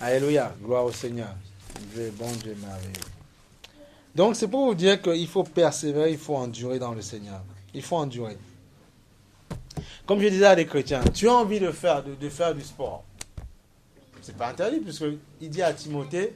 Alléluia, gloire au Seigneur. Dieu est bon, Dieu est merveilleux. Donc c'est pour vous dire qu'il faut persévérer, il faut endurer dans le Seigneur. Il faut endurer. Comme je disais à des chrétiens, tu as envie de faire du sport. C'est pas interdit, puisqu'il dit à Timothée,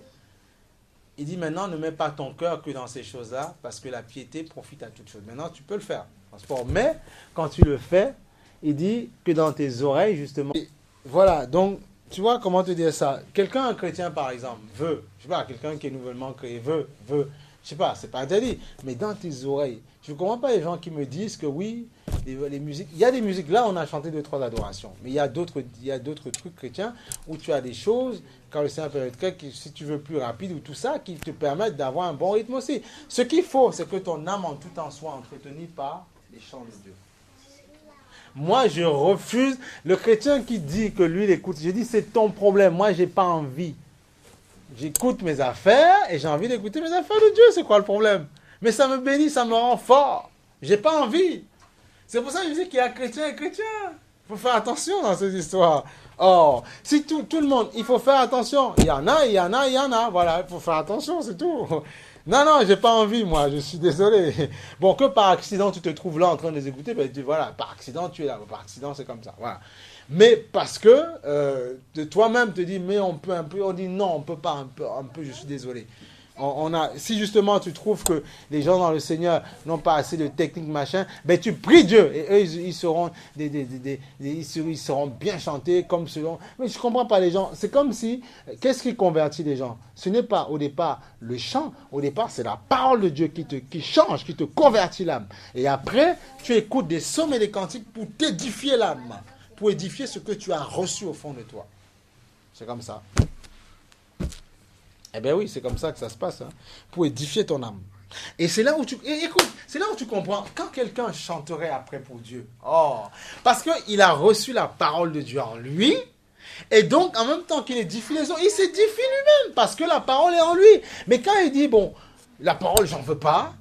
il dit maintenant ne mets pas ton cœur que dans ces choses-là, parce que la piété profite à toutes choses. Maintenant tu peux le faire en sport, mais quand tu le fais, il dit que dans tes oreilles justement. Et voilà, donc tu vois comment te dire ça. Quelqu'un, un chrétien par exemple, veut, je sais pas, quelqu'un qui est nouvellement créé, veut, je sais pas, c'est pas interdit, mais dans tes oreilles. Je ne comprends pas les gens qui me disent que oui, les musiques, il y a des musiques, là on a chanté 2-3 adorations, mais il y a d'autres trucs chrétiens où tu as des choses, quand le Seigneur peut être si tu veux plus rapide ou tout ça, qui te permettent d'avoir un bon rythme aussi. Ce qu'il faut, c'est que ton âme en tout en soit entretenue par les chants de Dieu. Moi, je refuse le chrétien qui dit que lui, il écoute. Je dis, c'est ton problème. Moi, j'ai pas envie. J'écoute mes affaires et j'ai envie d'écouter mes affaires de Dieu. C'est quoi le problème? Mais ça me bénit, ça me rend fort. J'ai pas envie. C'est pour ça que je dis qu'il y a chrétien et chrétien. Il faut faire attention dans cette histoire. Or, si tout le monde, il faut faire attention. Il y en a. Voilà, il faut faire attention, c'est tout. Non, j'ai pas envie, moi, je suis désolé. Bon, que par accident, tu te trouves là en train de les écouter, ben, voilà, par accident, tu es là. Par accident, c'est comme ça, voilà. Mais parce que de toi-même te dis, mais on peut un peu, on dit non, on peut pas un peu, je suis désolé. Si justement tu trouves que les gens dans le Seigneur n'ont pas assez de technique machin, ben tu pries Dieu et eux ils seront ils seront bien chantés comme selon. Mais je comprends pas les gens. C'est comme si qu'est-ce qui convertit les gens? Ce n'est pas au départ le chant. Au départ c'est la parole de Dieu qui change, qui te convertit l'âme. Et après tu écoutes des psaumes et des cantiques pour t'édifier l'âme, pour édifier ce que tu as reçu au fond de toi. C'est comme ça. Eh bien oui, c'est comme ça que ça se passe, hein, pour édifier ton âme. Et c'est là où c'est là où tu comprends, quand quelqu'un chanterait après pour Dieu, parce qu'il a reçu la parole de Dieu en lui, et donc en même temps qu'il édifie les autres, il s'édifie lui-même, parce que la parole est en lui. Mais quand il dit, bon, la parole, j'en veux pas,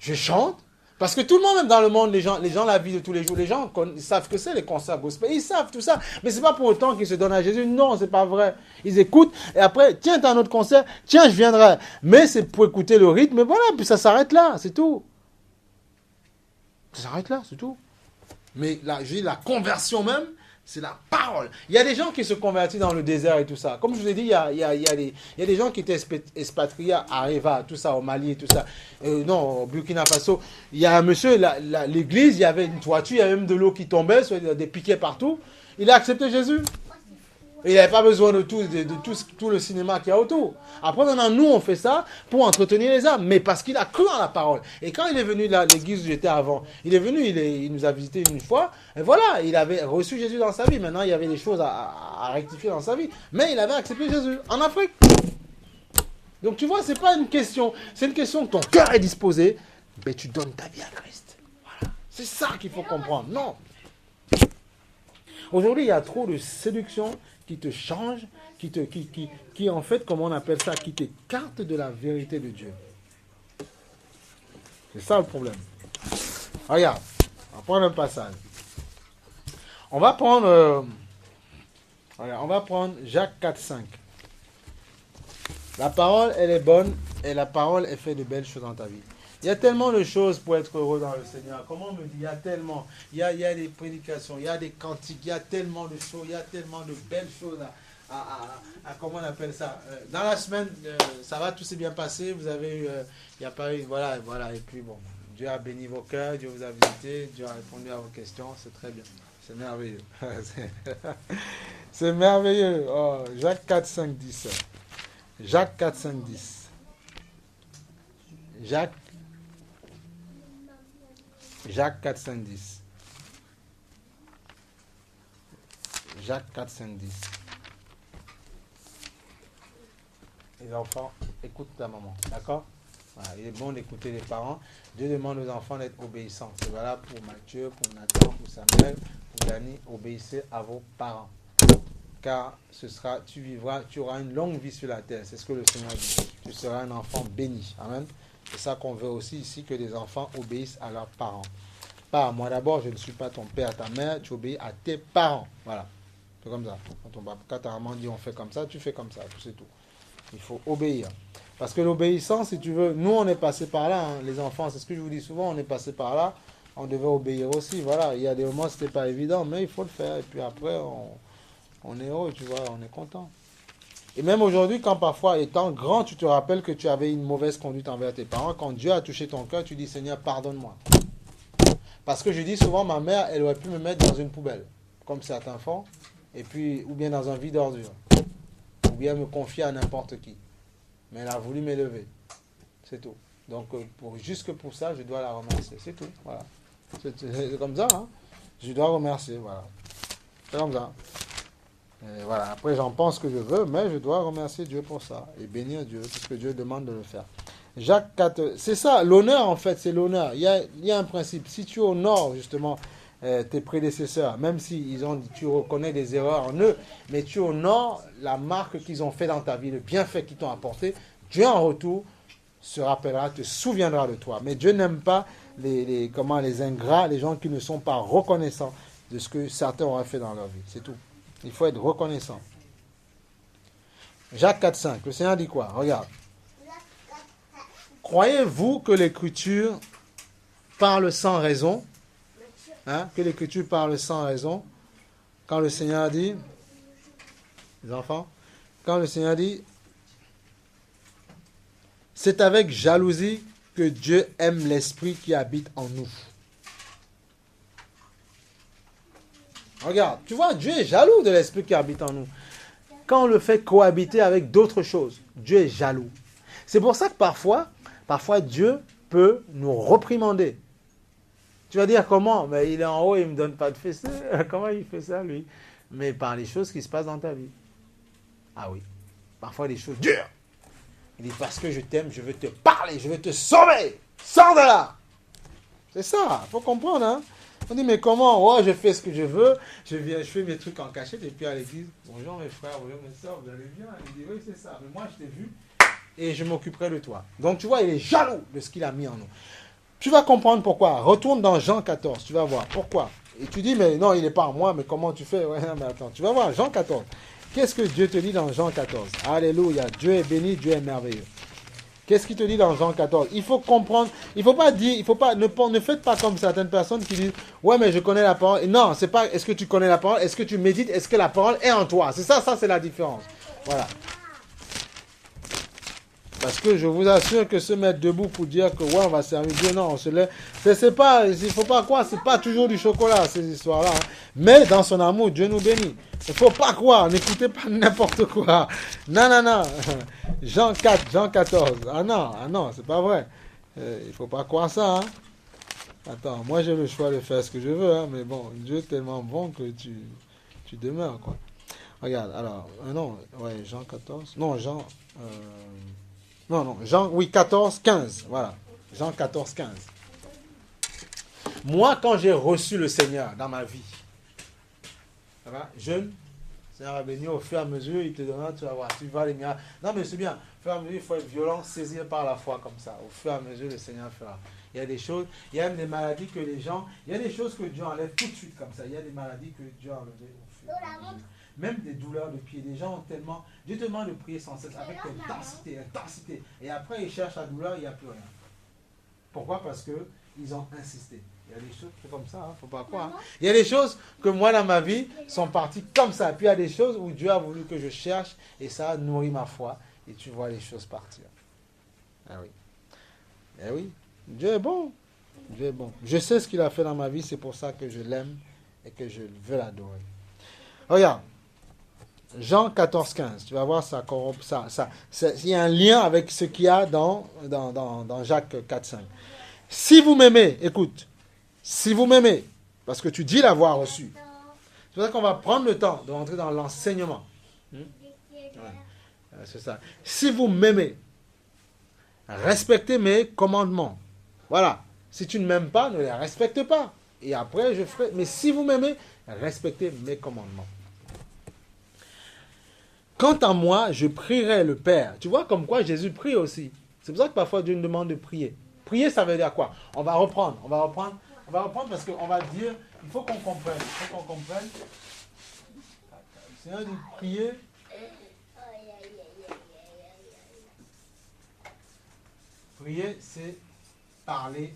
je chante, parce que tout le monde, même dans le monde, les gens la vie de tous les jours, les gens ils savent que c'est les concerts gospel, ils savent tout ça, mais c'est pas pour autant qu'ils se donnent à Jésus. Non, c'est pas vrai. Ils écoutent, et après, tiens, t'as un autre concert, tiens, je viendrai. Mais c'est pour écouter le rythme, et voilà, puis ça s'arrête là, c'est tout. Ça s'arrête là, c'est tout. Mais là, je dis, la conversion même, c'est la parole. Il y a des gens qui se convertissent dans le désert et tout ça. Comme je vous ai dit, il y a des gens qui étaient expatriés à Areva, tout ça, au Mali et tout ça. Non, au Burkina Faso. Il y a un monsieur, l'église, il y avait une toiture, il y avait même de l'eau qui tombait, des piquets partout. Il a accepté Jésus. Et il n'avait pas besoin de tout le cinéma qu'il y a autour. Après, maintenant, nous, on fait ça pour entretenir les âmes. Mais parce qu'il a cru en la parole. Et quand il est venu à l'église où j'étais avant, il est venu, il nous a visité une fois. Et voilà, il avait reçu Jésus dans sa vie. Maintenant, il y avait des choses à rectifier dans sa vie. Mais il avait accepté Jésus en Afrique. Donc, tu vois, c'est pas une question. C'est une question que ton cœur est disposé. Mais tu donnes ta vie à Christ. Voilà. C'est ça qu'il faut comprendre. Non. Aujourd'hui, il y a trop de séduction qui te change, qui en fait, comment on appelle ça, qui t'écarte de la vérité de Dieu. C'est ça le problème. Regarde, on va prendre un passage. On va prendre Jacques 4,5. La parole, elle est bonne et la parole, elle fait de belles choses dans ta vie. Il y a tellement de choses pour être heureux dans le Seigneur. Comment on me dit, il y a tellement. Il y a des prédications, il y a des cantiques, il y a tellement de choses, il y a tellement de belles choses comment on appelle ça. Dans la semaine, ça va, tout s'est bien passé. Vous avez eu, il n'y a pas eu, voilà. Et puis bon, Dieu a béni vos cœurs, Dieu vous a visité, Dieu a répondu à vos questions. C'est très bien. C'est merveilleux. C'est merveilleux. Oh, Jacques 4, 5, 10. Jacques 4, 5, 10. Jacques 4, 5, 10. Jacques 4, 5, 10. Les enfants, écoute ta maman, d'accord? Voilà, il est bon d'écouter les parents. Dieu demande aux enfants d'être obéissants. C'est valable pour Mathieu, pour Nathan, pour Samuel, pour Dani. Obéissez à vos parents. Car tu vivras, tu auras une longue vie sur la terre. C'est ce que le Seigneur dit. Tu seras un enfant béni. Amen. C'est ça qu'on veut aussi ici, que les enfants obéissent à leurs parents. Pas à moi d'abord, je ne suis pas ton père, ta mère, tu obéis à tes parents. Voilà. C'est comme ça. Quand ta maman dit on fait comme ça, tu fais comme ça, c'est tout. Il faut obéir. Parce que l'obéissance, si tu veux, nous on est passé par là, hein, les enfants, c'est ce que je vous dis souvent, on est passé par là, on devait obéir aussi. Voilà, il y a des moments c'était pas évident, mais il faut le faire. Et puis après, on est heureux, tu vois, on est content. Et même aujourd'hui, quand parfois, étant grand, tu te rappelles que tu avais une mauvaise conduite envers tes parents, quand Dieu a touché ton cœur, tu dis Seigneur, pardonne-moi. Parce que je dis souvent, ma mère, elle aurait pu me mettre dans une poubelle, comme certains font, et puis, ou bien dans un vide d'ordure, ou bien me confier à n'importe qui. Mais elle a voulu m'élever. C'est tout. Donc, jusque pour ça, je dois la remercier. C'est tout. Voilà. C'est comme ça. Hein? Je dois remercier. Voilà. C'est comme ça. Et voilà. Après, j'en pense que je veux, mais je dois remercier Dieu pour ça. Et bénir Dieu, parce que Dieu demande de le faire. Jacques 4, c'est ça, l'honneur en fait, c'est l'honneur. Il y a un principe. Si tu honores justement tes prédécesseurs, même si tu reconnais des erreurs en eux, mais tu honores la marque qu'ils ont fait dans ta vie, le bienfait qu'ils t'ont apporté, Dieu en retour se rappellera, te souviendra de toi. Mais Dieu n'aime pas les ingrats, les gens qui ne sont pas reconnaissants de ce que certains auraient fait dans leur vie. C'est tout. Il faut être reconnaissant. Jacques 4,5, le Seigneur dit quoi? Regarde. Croyez-vous que l'Écriture parle sans raison? Hein? Que l'Écriture parle sans raison? Quand le Seigneur dit, les enfants, quand le Seigneur dit, c'est avec jalousie que Dieu aime l'Esprit qui habite en nous. Regarde, tu vois, Dieu est jaloux de l'Esprit qui habite en nous. Quand on le fait cohabiter avec d'autres choses, Dieu est jaloux. C'est pour ça que parfois Dieu peut nous réprimander. Tu vas dire comment? Mais il est en haut, il ne me donne pas de fessée. Comment il fait ça, lui? Mais par les choses qui se passent dans ta vie. Ah oui, parfois des choses dures. Il dit, parce que je t'aime, je veux te parler, je veux te sauver. Sors de là. C'est ça, il faut comprendre. Hein? On dit, mais comment? Oh, je fais ce que je veux, je fais mes trucs en cachette, et puis à l'église, bonjour mes frères, bonjour mes soeurs, vous allez bien? Il dit, oui, c'est ça, mais moi je t'ai vu, et je m'occuperai de toi. Donc tu vois, il est jaloux de ce qu'il a mis en nous. Tu vas comprendre pourquoi. Retourne dans Jean 14, tu vas voir pourquoi. Et tu dis, mais non, il n'est pas en moi, mais comment tu fais? Ouais, mais attends, tu vas voir, Jean 14. Qu'est-ce que Dieu te dit dans Jean 14? Alléluia, Dieu est béni, Dieu est merveilleux. Qu'est-ce qu'il te dit dans Jean 14? Il faut comprendre, il faut pas dire, ne faites pas comme certaines personnes qui disent, ouais, mais je connais la parole. Et non, c'est pas, est-ce que tu connais la parole? Est-ce que tu médites? Est-ce que la parole est en toi? C'est ça c'est la différence. Voilà. Parce que je vous assure que se mettre debout pour dire que ouais, on va servir Dieu, non, on se lève. C'est pas, il faut pas croire, c'est pas toujours du chocolat, ces histoires-là. Hein. Mais dans son amour, Dieu nous bénit. Il faut pas croire, n'écoutez pas n'importe quoi. Non. Jean 4, Jean 14. Ah non, c'est pas vrai. Il faut pas croire ça. Hein. Attends, moi j'ai le choix de faire ce que je veux, hein, mais bon, Dieu est tellement bon que tu demeures, quoi. Regarde, alors, non, ouais, Jean 14. Non, Jean. Non, Jean, oui, 14, 15, voilà. Jean 14, 15. Moi, quand j'ai reçu le Seigneur dans ma vie, ça va, jeune, le Seigneur va venir au fur et à mesure, il te donnera, tu vas voir, tu vas les miracles. Non, mais c'est bien, au fur et à mesure, il faut être violent, saisir par la foi comme ça. Au fur et à mesure, le Seigneur fera. Il y a des choses, il y a même des maladies que les gens, il y a des choses que Dieu enlève tout de suite comme ça. Il y a des maladies que Dieu a enlevées au fur et à mesure. Même des douleurs de pied. Les gens ont tellement... Dieu te demande de prier sans cesse, avec intensité. Et après, ils cherchent la douleur, il n'y a plus rien. Pourquoi? Parce qu'ils ont insisté. Il y a des choses comme ça, il ne faut pas croire. Hein. Il y a des choses que moi, dans ma vie, sont parties comme ça. Puis il y a des choses où Dieu a voulu que je cherche, et ça a nourri ma foi. Et tu vois les choses partir. Ah oui. Eh oui. Dieu est bon. Dieu est bon. Je sais ce qu'il a fait dans ma vie, c'est pour ça que je l'aime et que je veux l'adorer. Regarde. Jean 14, 15, tu vas voir ça. Il y a un lien avec ce qu'il y a dans Jacques 4, 5. Si vous m'aimez, écoute, si vous m'aimez, parce que tu dis l'avoir reçu, c'est pour ça qu'on va prendre le temps de rentrer dans l'enseignement. C'est ça. Si vous m'aimez, respectez mes commandements. Voilà. Si tu ne m'aimes pas, ne les respecte pas. Et après, je ferai. Mais si vous m'aimez, respectez mes commandements. Quant à moi, je prierai le Père. Tu vois comme quoi Jésus prie aussi. C'est pour ça que parfois Dieu nous demande de prier. Prier, ça veut dire quoi? On va reprendre parce qu'on va dire, il faut qu'on comprenne. Seigneur dit prier. Prier, c'est parler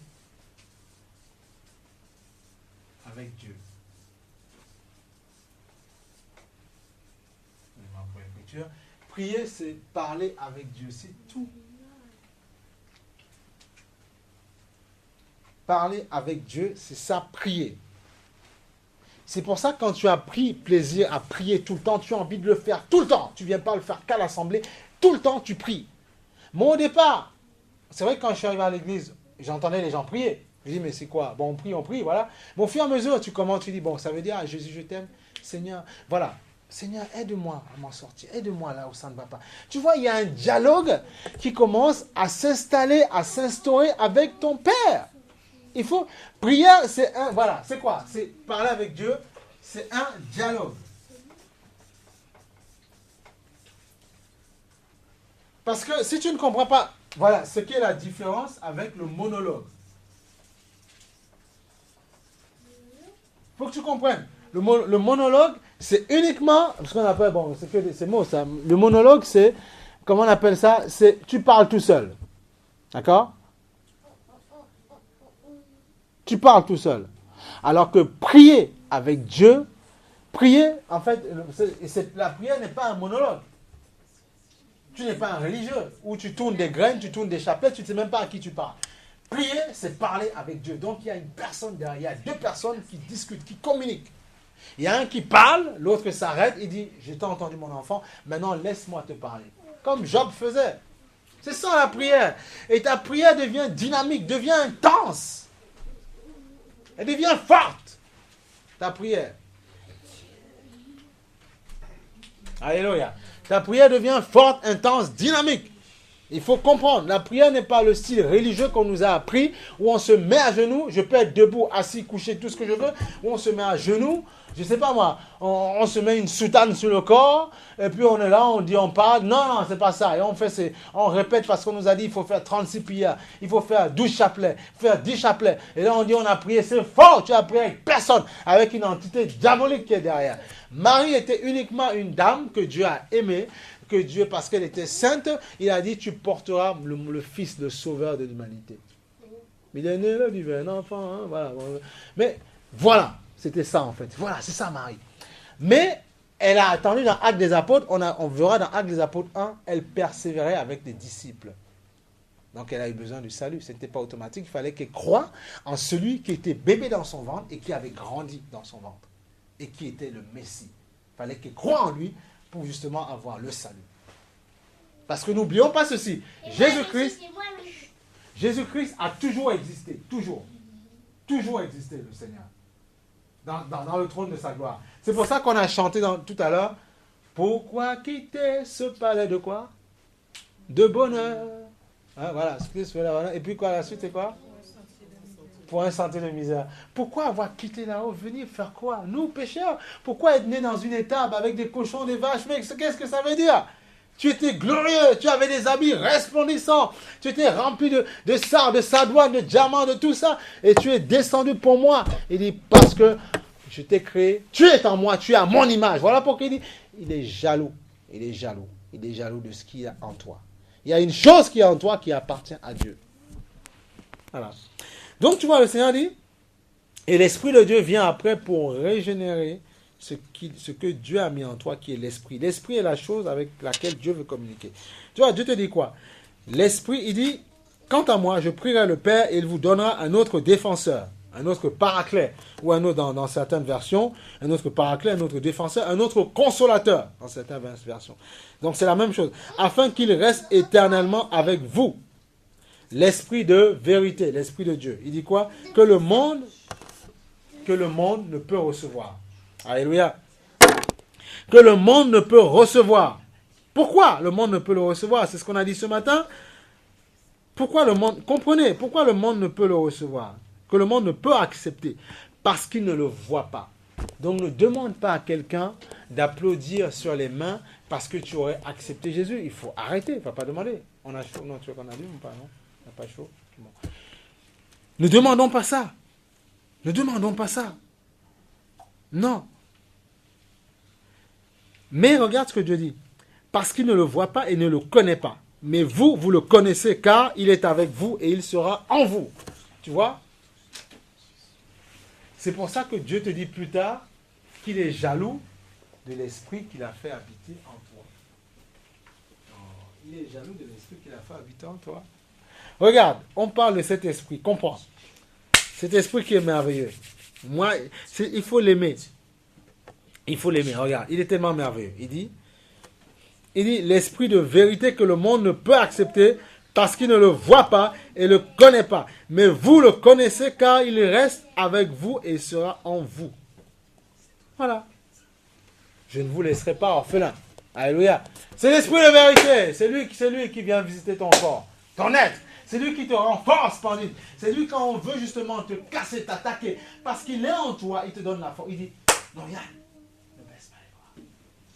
avec Dieu. Prier, c'est parler avec Dieu, c'est tout. Parler avec Dieu, c'est ça, prier. C'est pour ça que quand tu as pris plaisir à prier tout le temps, tu as envie de le faire tout le temps. Tu ne viens pas le faire qu'à l'assemblée, tout le temps tu pries. Moi au départ, c'est vrai que quand je suis arrivé à l'église, j'entendais les gens prier. Je dis mais c'est quoi? Bon on prie, voilà. Mais au fur et à mesure, tu commences, tu dis bon, ça veut dire, ah, Jésus je t'aime, Seigneur, voilà. Seigneur, aide-moi à m'en sortir, aide-moi là où ça ne va pas. Tu vois, il y a un dialogue qui commence à s'installer, à s'instaurer avec ton Père. Il faut, prière, c'est un, voilà, c'est quoi? C'est parler avec Dieu, c'est un dialogue. Parce que si tu ne comprends pas, voilà, ce qu'est la différence avec le monologue. Il faut que tu comprennes. Le monologue, c'est uniquement, ce qu'on appelle, bon, c'est que ces mots, ça. Le monologue, c'est, comment on appelle ça? C'est, tu parles tout seul. D'accord? Tu parles tout seul. Alors que prier avec Dieu, prier, en fait, la prière n'est pas un monologue. Tu n'es pas un religieux où tu tournes des graines, tu tournes des chapelets, tu ne sais même pas à qui tu parles. Prier, c'est parler avec Dieu. Donc il y a une personne derrière, il y a deux personnes qui discutent, qui communiquent. Il y a un qui parle, l'autre s'arrête, il dit, j'ai tant entendu mon enfant, maintenant laisse-moi te parler. Comme Job faisait. C'est ça la prière. Et ta prière devient dynamique, devient intense. Elle devient forte, ta prière. Alléluia. Ta prière devient forte, intense, dynamique. Il faut comprendre, la prière n'est pas le style religieux qu'on nous a appris, où on se met à genoux, je peux être debout, assis, couché, tout ce que je veux, où on se met à genoux, je ne sais pas moi, on se met une soutane sur le corps, et puis on est là, on dit, on parle. Non, c'est pas ça. Et on répète parce qu'on nous a dit, il faut faire 36 prières, il faut faire 12 chapelets, faire 10 chapelets. Et là on dit, on a prié, c'est fort, tu as prié avec personne, avec une entité diabolique qui est derrière. Marie était uniquement une dame que Dieu a aimée, que Dieu, parce qu'elle était sainte, il a dit, tu porteras le Fils, le Sauveur de l'humanité. Il est né là, il vivait un enfant, hein, voilà. Mais voilà, c'était ça en fait. Voilà, c'est ça Marie. Mais elle a attendu dans Actes des Apôtres, on verra dans Actes des Apôtres 1, elle persévérait avec des disciples. Donc elle a eu besoin du salut. Ce n'était pas automatique, il fallait qu'elle croie en celui qui était bébé dans son ventre et qui avait grandi dans son ventre. Et qui était le Messie. Il fallait qu'elle croie en lui pour justement avoir le salut. Parce que n'oublions pas ceci. Jésus-Christ a toujours existé. Toujours. Toujours existé, le Seigneur. Dans le trône de sa gloire. C'est pour ça qu'on a chanté tout à l'heure. Pourquoi quitter ce palais de quoi? De bonheur. Hein, voilà. Et puis quoi, la suite c'est quoi? Pour un sentier de misère. Pourquoi avoir quitté là-haut? Venir faire quoi? Nous, pécheurs. Pourquoi être né dans une étable avec des cochons, des vaches? Mais qu'est-ce que ça veut dire? Tu étais glorieux, tu avais des habits resplendissants, tu étais rempli de sardes, de sadoines, de diamants, de tout ça, et tu es descendu pour moi. Il dit, parce que je t'ai créé, tu es en moi, tu es à mon image. Voilà pourquoi il dit, il est jaloux, il est jaloux, il est jaloux de ce qu'il y a en toi. Il y a une chose qui est en toi qui appartient à Dieu. Voilà. Donc tu vois, le Seigneur dit, et l'Esprit de Dieu vient après pour régénérer ce que Dieu a mis en toi, qui est l'Esprit. L'Esprit est la chose avec laquelle Dieu veut communiquer. Tu vois, Dieu te dit quoi? L'Esprit, il dit, quant à moi, je prierai le Père et il vous donnera un autre défenseur, un autre paraclet, ou un autre dans certaines versions, un autre paraclet, un autre défenseur, un autre consolateur dans certaines versions. Donc c'est la même chose. Afin qu'il reste éternellement avec vous. L'Esprit de vérité, l'Esprit de Dieu. Il dit quoi? Que le monde ne peut recevoir. Alléluia. Que le monde ne peut recevoir. Pourquoi le monde ne peut le recevoir? C'est ce qu'on a dit ce matin. Pourquoi le monde, comprenez, pourquoi le monde ne peut le recevoir? Que le monde ne peut accepter? Parce qu'il ne le voit pas. Donc ne demande pas à quelqu'un d'applaudir sur les mains parce que tu aurais accepté Jésus. Il faut arrêter, il ne faut pas demander. On a chaud, non, tu veux qu'on allume ou pas, non? On n'a pas chaud. Bon. Ne demandons pas ça. Ne demandons pas ça. Non. Mais regarde ce que Dieu dit. Parce qu'il ne le voit pas et ne le connaît pas. Mais vous, vous le connaissez car il est avec vous et il sera en vous. Tu vois? C'est pour ça que Dieu te dit plus tard qu'il est jaloux de l'esprit qu'il a fait habiter en toi. Il est jaloux de l'esprit qu'il a fait habiter en toi. Regarde, on parle de cet esprit, comprends. Cet esprit qui est merveilleux. Moi, il faut l'aimer. Il faut l'aimer, regarde, il est tellement merveilleux. Il dit, l'esprit de vérité que le monde ne peut accepter parce qu'il ne le voit pas et ne le connaît pas. Mais vous le connaissez car il reste avec vous et sera en vous. Voilà. Je ne vous laisserai pas orphelin. Alléluia. C'est l'esprit de vérité. C'est lui qui vient visiter ton corps, ton être. C'est lui qui te renforce, splendide. C'est lui quand on veut justement te casser, t'attaquer. Parce qu'il est en toi, il te donne la force. Il dit, non, Yann, ne baisse pas les bras.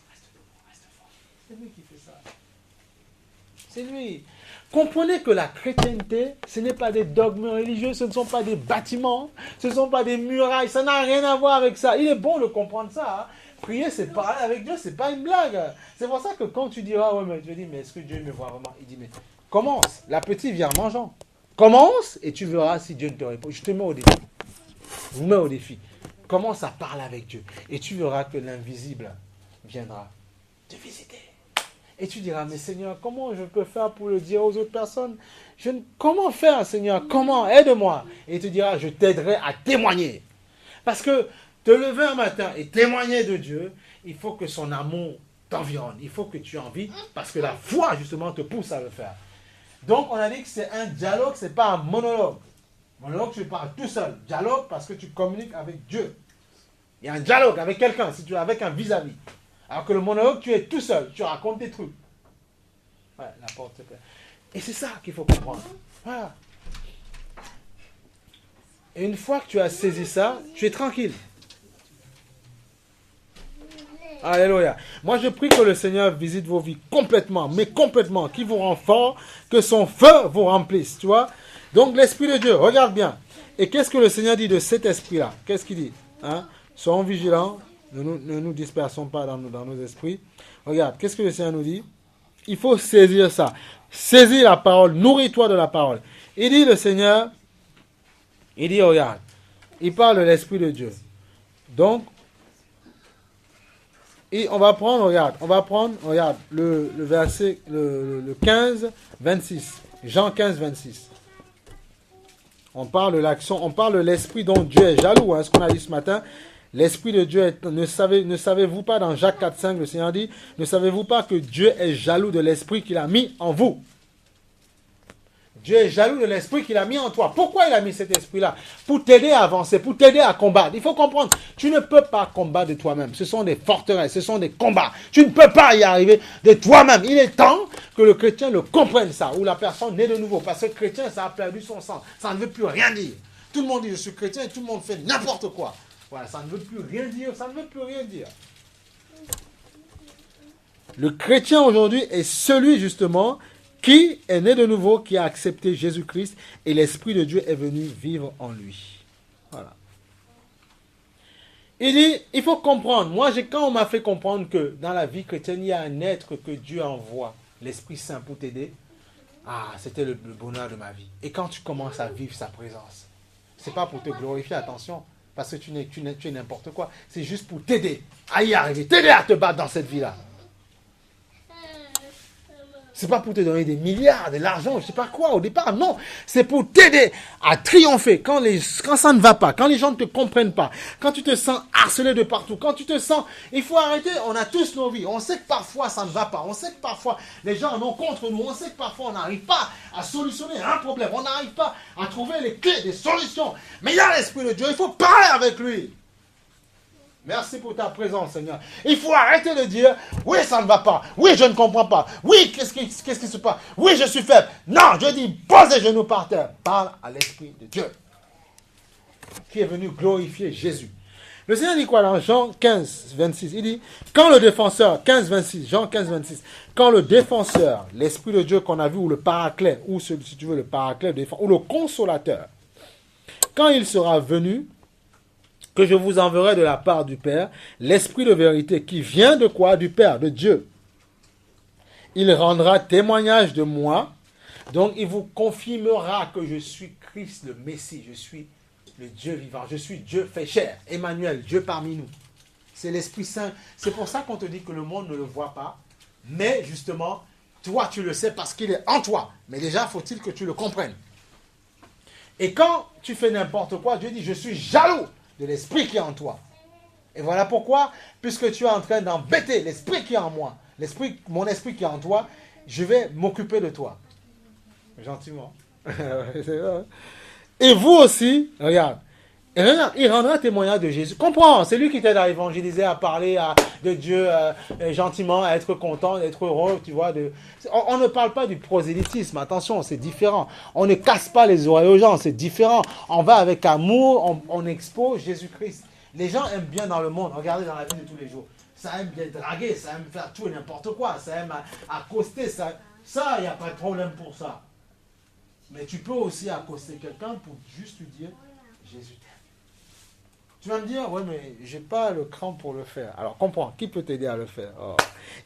Reste debout, reste fort. C'est lui qui fait ça. C'est lui. Comprenez que la chrétienté, ce n'est pas des dogmes religieux, ce ne sont pas des bâtiments, ce ne sont pas des murailles, ça n'a rien à voir avec ça. Il est bon de comprendre ça. Hein. Prier, c'est parler avec Dieu, c'est pas une blague. C'est pour ça que quand tu diras, ouais, mais Dieu dit, mais est-ce que Dieu me voit vraiment? Il dit, mais commence. La petite vient en mangeant. Commence et tu verras si Dieu ne te répond. Je te mets au défi. Je vous mets au défi. Commence à parler avec Dieu et tu verras que l'invisible viendra te visiter. Et tu diras, mais Seigneur, comment je peux faire pour le dire aux autres personnes? Comment faire, Seigneur? Comment? Aide-moi. Et il te dira, je t'aiderai à témoigner. Parce que te lever un matin et témoigner de Dieu, il faut que son amour t'environne. Il faut que tu aies envie, parce que la foi, justement, te pousse à le faire. Donc, on a dit que c'est un dialogue, ce n'est pas un monologue. Monologue, tu parles tout seul. Dialogue, parce que tu communiques avec Dieu. Il y a un dialogue avec quelqu'un, si tu es avec un vis-à-vis. Alors que le monologue, tu es tout seul, tu racontes des trucs. Ouais, la porte se plaît. Et c'est ça qu'il faut comprendre. Voilà. Et une fois que tu as saisi ça, tu es tranquille. Alléluia. Moi, je prie que le Seigneur visite vos vies complètement, mais complètement, qu'il vous rend fort, que son feu vous remplisse, tu vois. Donc, l'Esprit de Dieu, regarde bien. Et qu'est-ce que le Seigneur dit de cet esprit-là? Qu'est-ce qu'il dit? Hein? Soyons vigilants, ne nous dispersons pas dans nos esprits. Regarde, qu'est-ce que le Seigneur nous dit? Il faut saisir ça. Saisis la parole, nourris-toi de la parole. Il dit, le Seigneur, il dit, regarde, il parle de l'Esprit de Dieu. Donc, et on va prendre, regarde, le verset, le 15, 26. Jean 15, 26. On parle de l'action, on parle de l'esprit dont Dieu est jaloux, hein, ce qu'on a dit ce matin. L'esprit de Dieu, ne savez-vous pas, dans Jacques 4, 5, le Seigneur dit, ne savez-vous pas que Dieu est jaloux de l'esprit qu'il a mis en vous? Dieu est jaloux de l'esprit qu'il a mis en toi. Pourquoi il a mis cet esprit-là? Pour t'aider à avancer, pour t'aider à combattre. Il faut comprendre, tu ne peux pas combattre de toi-même. Ce sont des forteresses, ce sont des combats. Tu ne peux pas y arriver de toi-même. Il est temps que le chrétien le comprenne ça, ou la personne naît de nouveau. Parce que le chrétien, ça a perdu son sens. Ça ne veut plus rien dire. Tout le monde dit, je suis chrétien, et tout le monde fait n'importe quoi. Voilà, ça ne veut plus rien dire, ça ne veut plus rien dire. Le chrétien aujourd'hui est celui, justement, qui est né de nouveau, qui a accepté Jésus-Christ et l'Esprit de Dieu est venu vivre en lui. Voilà. Il dit, il faut comprendre. Moi, quand on m'a fait comprendre que dans la vie chrétienne, il y a un être que Dieu envoie, l'Esprit Saint pour t'aider, c'était le bonheur de ma vie. Et quand tu commences à vivre sa présence, c'est pas pour te glorifier, attention, parce que tu es n'importe quoi. C'est juste pour t'aider à y arriver, t'aider à te battre dans cette vie-là. C'est pas pour te donner des milliards, de l'argent, je sais pas quoi au départ, non. C'est pour t'aider à triompher quand ça ne va pas, quand les gens ne te comprennent pas, quand tu te sens harcelé de partout, quand tu te sens... Il faut arrêter, on a tous nos vies. On sait que parfois ça ne va pas, on sait que parfois les gens en ont contre nous, on sait que parfois on n'arrive pas à solutionner un problème, on n'arrive pas à trouver les clés des solutions. Mais il y a l'Esprit de Dieu, il faut parler avec lui. Merci pour ta présence, Seigneur. Il faut arrêter de dire, oui, ça ne va pas. Oui, je ne comprends pas. Oui, qu'est-ce qui se passe? Oui, je suis faible. Non, je dis, pose les genoux par terre. Parle à l'Esprit de Dieu, qui est venu glorifier Jésus. Le Seigneur dit quoi dans Jean 15, 26? Il dit, quand le défenseur, 15, 26, Jean 15, 26, quand le défenseur, l'Esprit de Dieu qu'on a vu, ou le paraclet, ou si tu veux le paraclet, ou le consolateur, quand il sera venu, que je vous enverrai de la part du Père, l'Esprit de vérité qui vient de quoi? Du Père, de Dieu. Il rendra témoignage de moi, donc il vous confirmera que je suis Christ, le Messie, je suis le Dieu vivant, je suis Dieu fait chair, Emmanuel, Dieu parmi nous. C'est l'Esprit Saint. C'est pour ça qu'on te dit que le monde ne le voit pas, mais justement, toi tu le sais parce qu'il est en toi. Mais déjà, faut-il que tu le comprennes. Et quand tu fais n'importe quoi, Dieu dit, je suis jaloux de l'Esprit qui est en toi. Et voilà pourquoi, puisque tu es en train d'embêter l'Esprit qui est en moi, mon Esprit qui est en toi, je vais m'occuper de toi. Gentiment. Et vous aussi, regarde, il rendra témoignage de Jésus. Comprends, c'est lui qui t'aide à évangéliser, à parler de Dieu gentiment, à être content, d'être heureux, tu vois. On ne parle pas du prosélytisme, attention, c'est différent. On ne casse pas les oreilles aux gens, c'est différent. On va avec amour, on expose Jésus-Christ. Les gens aiment bien dans le monde, regardez dans la vie de tous les jours. Ça aime bien draguer, ça aime faire tout et n'importe quoi, ça aime accoster, ça, il n'y a pas de problème pour ça. Mais tu peux aussi accoster quelqu'un pour juste lui dire, Jésus t'aime. Tu vas me dire, ouais, mais j'ai pas le cran pour le faire. Alors comprends, qui peut t'aider à le faire?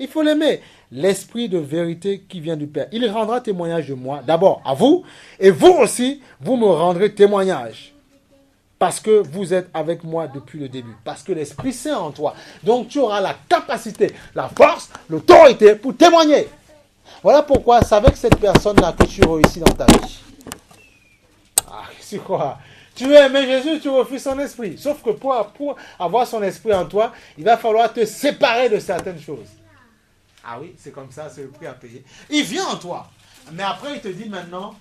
Il faut l'aimer. L'Esprit de vérité qui vient du Père. Il rendra témoignage de moi, d'abord à vous, et vous aussi, vous me rendrez témoignage. Parce que vous êtes avec moi depuis le début. Parce que l'Esprit Saint en toi. Donc tu auras la capacité, la force, l'autorité pour témoigner. Voilà pourquoi c'est avec cette personne-là que tu réussis dans ta vie. Ah, c'est quoi? Tu veux aimer Jésus, tu refuses son esprit. Sauf que pour avoir son esprit en toi, il va falloir te séparer de certaines choses. Ah oui, c'est comme ça, c'est le prix à payer. Il vient en toi. Mais après, il te dit maintenant,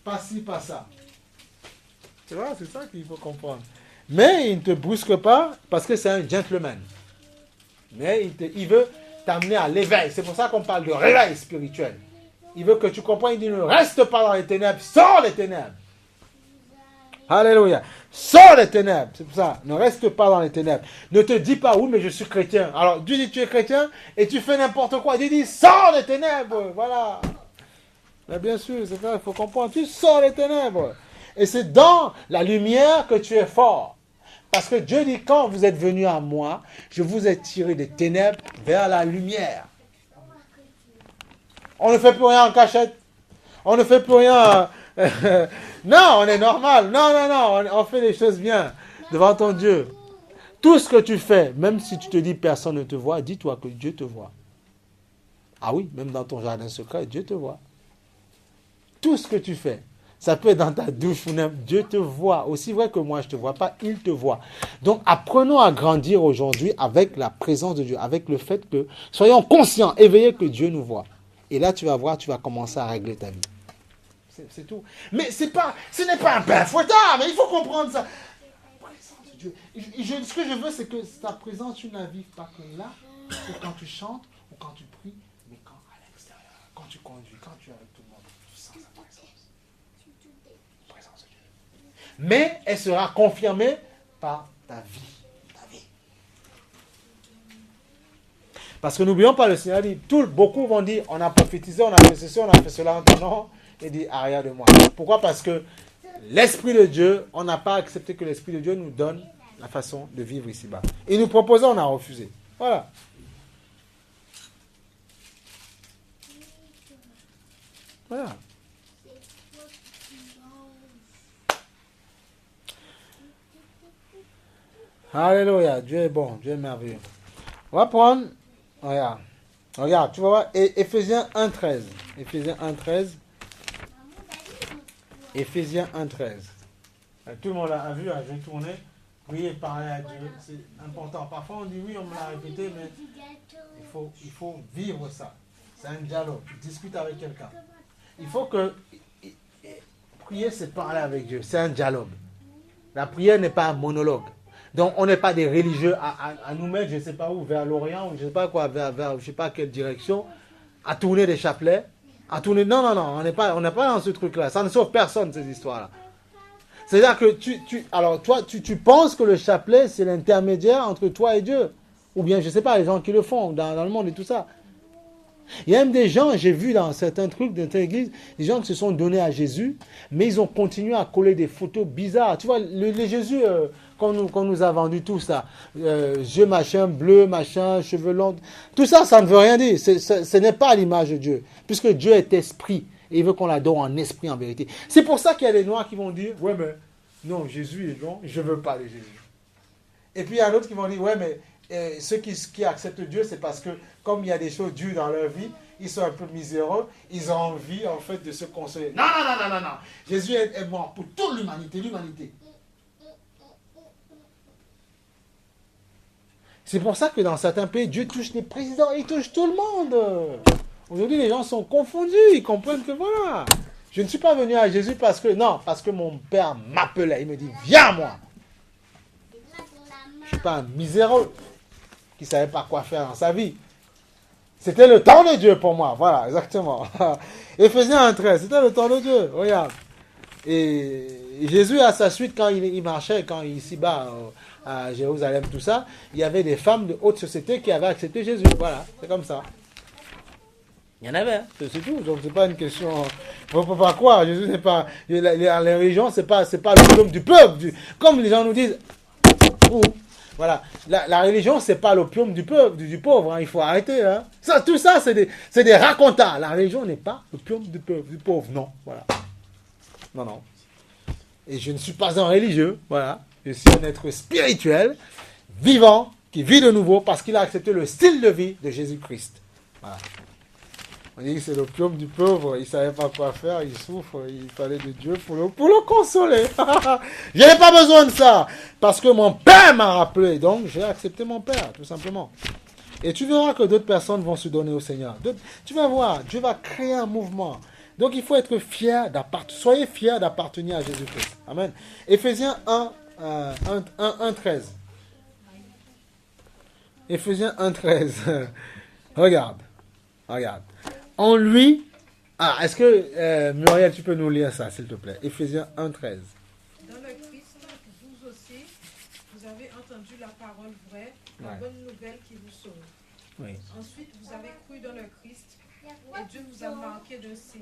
pas ci, pas ça. Tu vois, c'est ça qu'il faut comprendre. Mais il ne te brusque pas parce que c'est un gentleman. Mais il veut t'amener à l'éveil. C'est pour ça qu'on parle de réveil spirituel. Il veut que tu comprennes. Il dit ne reste pas dans les ténèbres, sors les ténèbres. Alléluia. Sors les ténèbres. C'est pour ça. Ne reste pas dans les ténèbres. Ne te dis pas oui, mais je suis chrétien. Alors, Dieu dit tu es chrétien et tu fais n'importe quoi. Dieu dit sors les ténèbres. Voilà. Mais bien sûr, c'est ça, il faut comprendre. Tu sors les ténèbres. Et c'est dans la lumière que tu es fort. Parce que Dieu dit, quand vous êtes venus à moi, je vous ai tiré des ténèbres vers la lumière. On ne fait plus rien en cachette. On ne fait plus rien... non, on est normal. Non, on fait les choses bien devant ton Dieu. Tout ce que tu fais, même si tu te dis personne ne te voit, dis-toi que Dieu te voit. Ah oui, même dans ton jardin secret, Dieu te voit. Tout ce que tu fais. Ça peut être dans ta douche, Dieu te voit. Aussi vrai que moi, je ne te vois pas, il te voit. Donc, apprenons à grandir aujourd'hui avec la présence de Dieu, avec le fait que, soyons conscients, éveillés que Dieu nous voit. Et là, tu vas voir, tu vas commencer à régler ta vie. C'est tout. Mais ce n'est pas un père fouettard, mais il faut comprendre ça. La présence de Dieu. Ce que je veux, c'est que ta présence, tu ne la vives pas que là, ou quand tu chantes, ou quand tu pries, mais quand à l'extérieur, quand tu conduis, quand tu es avec tout le monde, tu sens sa présence. Mais elle sera confirmée par ta vie. Parce que n'oublions pas, le Seigneur dit, beaucoup vont dire, on a prophétisé, on a fait ceci, on a fait cela en ton nom, et dit, arrière de moi. Pourquoi? Parce que l'Esprit de Dieu, on n'a pas accepté que l'Esprit de Dieu nous donne la façon de vivre ici-bas. Il nous proposait, on a refusé. Voilà. Voilà. Alléluia, Dieu est bon, Dieu est merveilleux. On va prendre, regarde, tu vas voir, Éphésiens 1.13. Éphésiens 1.13. Éphésiens 1.13. Tout le monde a vu, je vais tourner, prier, parler à Dieu, c'est important. Parfois on dit oui, on me l'a répété, mais il faut vivre ça. C'est un dialogue, tu discutes avec quelqu'un. Il faut que, prier c'est parler avec Dieu, c'est un dialogue. La prière n'est pas un monologue. Donc, on n'est pas des religieux à nous mettre, je ne sais pas où, vers l'Orient, ou je ne sais pas quoi, vers je ne sais pas quelle direction, à tourner des chapelets, à tourner... Non, on n'est pas dans ce truc-là. Ça ne sauve personne, ces histoires-là. C'est-à-dire que tu penses que le chapelet, c'est l'intermédiaire entre toi et Dieu. Ou bien, je ne sais pas, les gens qui le font dans le monde et tout ça. Il y a même des gens, j'ai vu dans certains trucs de l'église, des gens qui se sont donnés à Jésus, mais ils ont continué à coller des photos bizarres. Tu vois, les Jésus qu'on nous a vendu, tout ça, yeux machin, bleu, machin, cheveux longs, tout ça, ça ne veut rien dire. Ce n'est pas l'image de Dieu, puisque Dieu est esprit, et il veut qu'on l'adore en esprit, en vérité. C'est pour ça qu'il y a des Noirs qui vont dire, ouais, mais non, Jésus est bon, je ne veux pas de Jésus. Et puis il y a d'autres qui vont dire, ouais, mais ceux qui acceptent Dieu, c'est parce que, comme il y a des choses dures dans leur vie, ils sont un peu miséreux, ils ont envie, en fait, de se consoler. Non, non, non, non, non, non. Jésus est mort pour toute l'humanité, C'est pour ça que dans certains pays, Dieu touche les présidents, il touche tout le monde. Aujourd'hui, les gens sont confondus, ils comprennent que voilà. Je ne suis pas venu à Jésus parce que mon père m'appelait. Il me dit, viens moi. Je ne suis pas un miséreux qui ne savait pas quoi faire dans sa vie. C'était le temps de Dieu pour moi. Voilà, exactement. Éphésiens 1,13, c'était le temps de Dieu. Regarde. Et Jésus, à sa suite, quand il marchait, quand il s'y bat à Jérusalem, tout ça, il y avait des femmes de haute société qui avaient accepté Jésus. Voilà, c'est comme ça. Il y en avait, hein, c'est tout. Donc, c'est pas une question. Il ne faut pas croire. Jésus n'est pas. La religion, c'est pas l'opium du peuple. Comme les gens nous disent. Voilà. La religion, c'est pas l'opium du peuple, du pauvre. Hein. Il faut arrêter. Hein. Tout ça, c'est des racontars. La religion n'est pas l'opium du peuple, du pauvre. Non. Voilà. Non, non. Et je ne suis pas un religieux. Voilà. Je suis un être spirituel, vivant, qui vit de nouveau parce qu'il a accepté le style de vie de Jésus-Christ. Voilà. On dit que c'est l'opium du pauvre, il ne savait pas quoi faire, il souffre, il fallait de Dieu pour le consoler. Je n'ai pas besoin de ça, parce que mon père m'a rappelé, donc j'ai accepté mon père, tout simplement. Et tu verras que d'autres personnes vont se donner au Seigneur. Tu vas voir, Dieu va créer un mouvement. Donc il faut être fier d'appartenir, soyez fiers d'appartenir à Jésus-Christ. Amen. Éphésiens 1,13. Éphésiens 1,13. Regarde. En lui, est-ce que, Muriel, tu peux nous lire ça, s'il te plaît? Éphésiens 1,13. Dans le Christ, vous aussi, vous avez entendu la parole vraie, la bonne nouvelle qui vous sauve. Oui. Ensuite, vous avez cru dans le Christ, et Dieu vous a marqué d'un signe.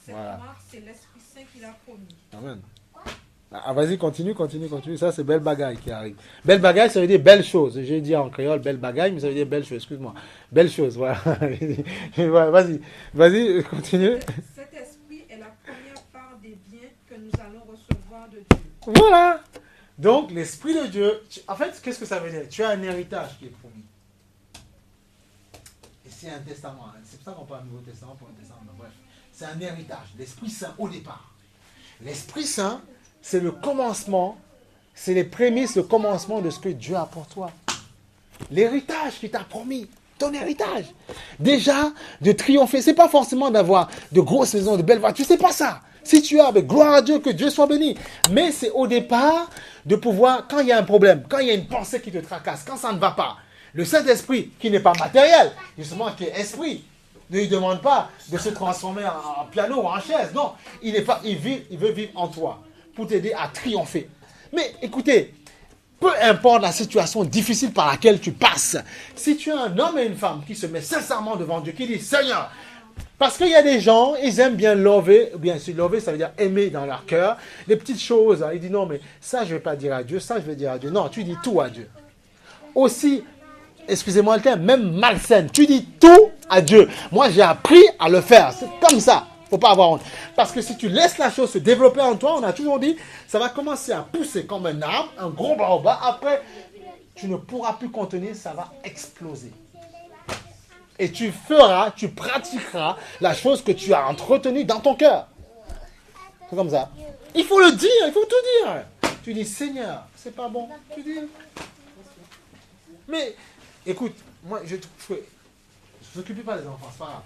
Cette marque, c'est l'Esprit Saint qui l'a promis. Amen. Vas-y, continue. Ça, c'est belle bagaille qui arrive. Belle bagaille, ça veut dire belle chose. J'ai dit en créole belle bagaille, mais ça veut dire belle chose. Excuse-moi. Belle chose, voilà. Vas-y, continue. Cet esprit est la première part des biens que nous allons recevoir de Dieu. Voilà. Donc, l'Esprit de Dieu, en fait, qu'est-ce que ça veut dire? Tu as un héritage qui est promis. Et c'est un testament. C'est pour ça qu'on parle du Nouveau Testament pour un testament. Bref, c'est un héritage. L'Esprit Saint au départ. L'Esprit Saint, c'est le commencement, c'est les prémices, le commencement de ce que Dieu a pour toi. L'héritage qu'il t'a promis, ton héritage. Déjà, de triompher, c'est pas forcément d'avoir de grosses maisons, de belles voitures, c'est pas ça. Si tu as, gloire à Dieu, que Dieu soit béni. Mais c'est au départ de pouvoir, quand il y a un problème, quand il y a une pensée qui te tracasse, quand ça ne va pas, le Saint-Esprit, qui n'est pas matériel, justement, qui est esprit, ne lui demande pas de se transformer en piano ou en chaise. Non, il veut vivre en toi pour t'aider à triompher. Mais écoutez, peu importe la situation difficile par laquelle tu passes, si tu es un homme et une femme qui se met sincèrement devant Dieu, qui dit Seigneur, parce qu'il y a des gens, ils aiment bien lover, bien sûr, lover, ça veut dire aimer dans leur cœur, les petites choses. Ils disent non, mais ça, je ne vais pas dire à Dieu, ça, je vais dire à Dieu. Non, tu dis tout à Dieu. Aussi, excusez-moi le terme, même malsaine, tu dis tout à Dieu. Moi, j'ai appris à le faire. C'est comme ça. Il ne faut pas avoir honte. Parce que si tu laisses la chose se développer en toi, on a toujours dit, ça va commencer à pousser comme un arbre, un gros baobab. Après, tu ne pourras plus contenir, ça va exploser. Et tu pratiqueras la chose que tu as entretenue dans ton cœur. C'est comme ça. Il faut le dire, il faut tout dire. Tu dis, Seigneur, c'est pas bon. Tu dis. Mais, écoute, moi, je trouve que. Ne t'occupe pas des enfants, c'est pas grave.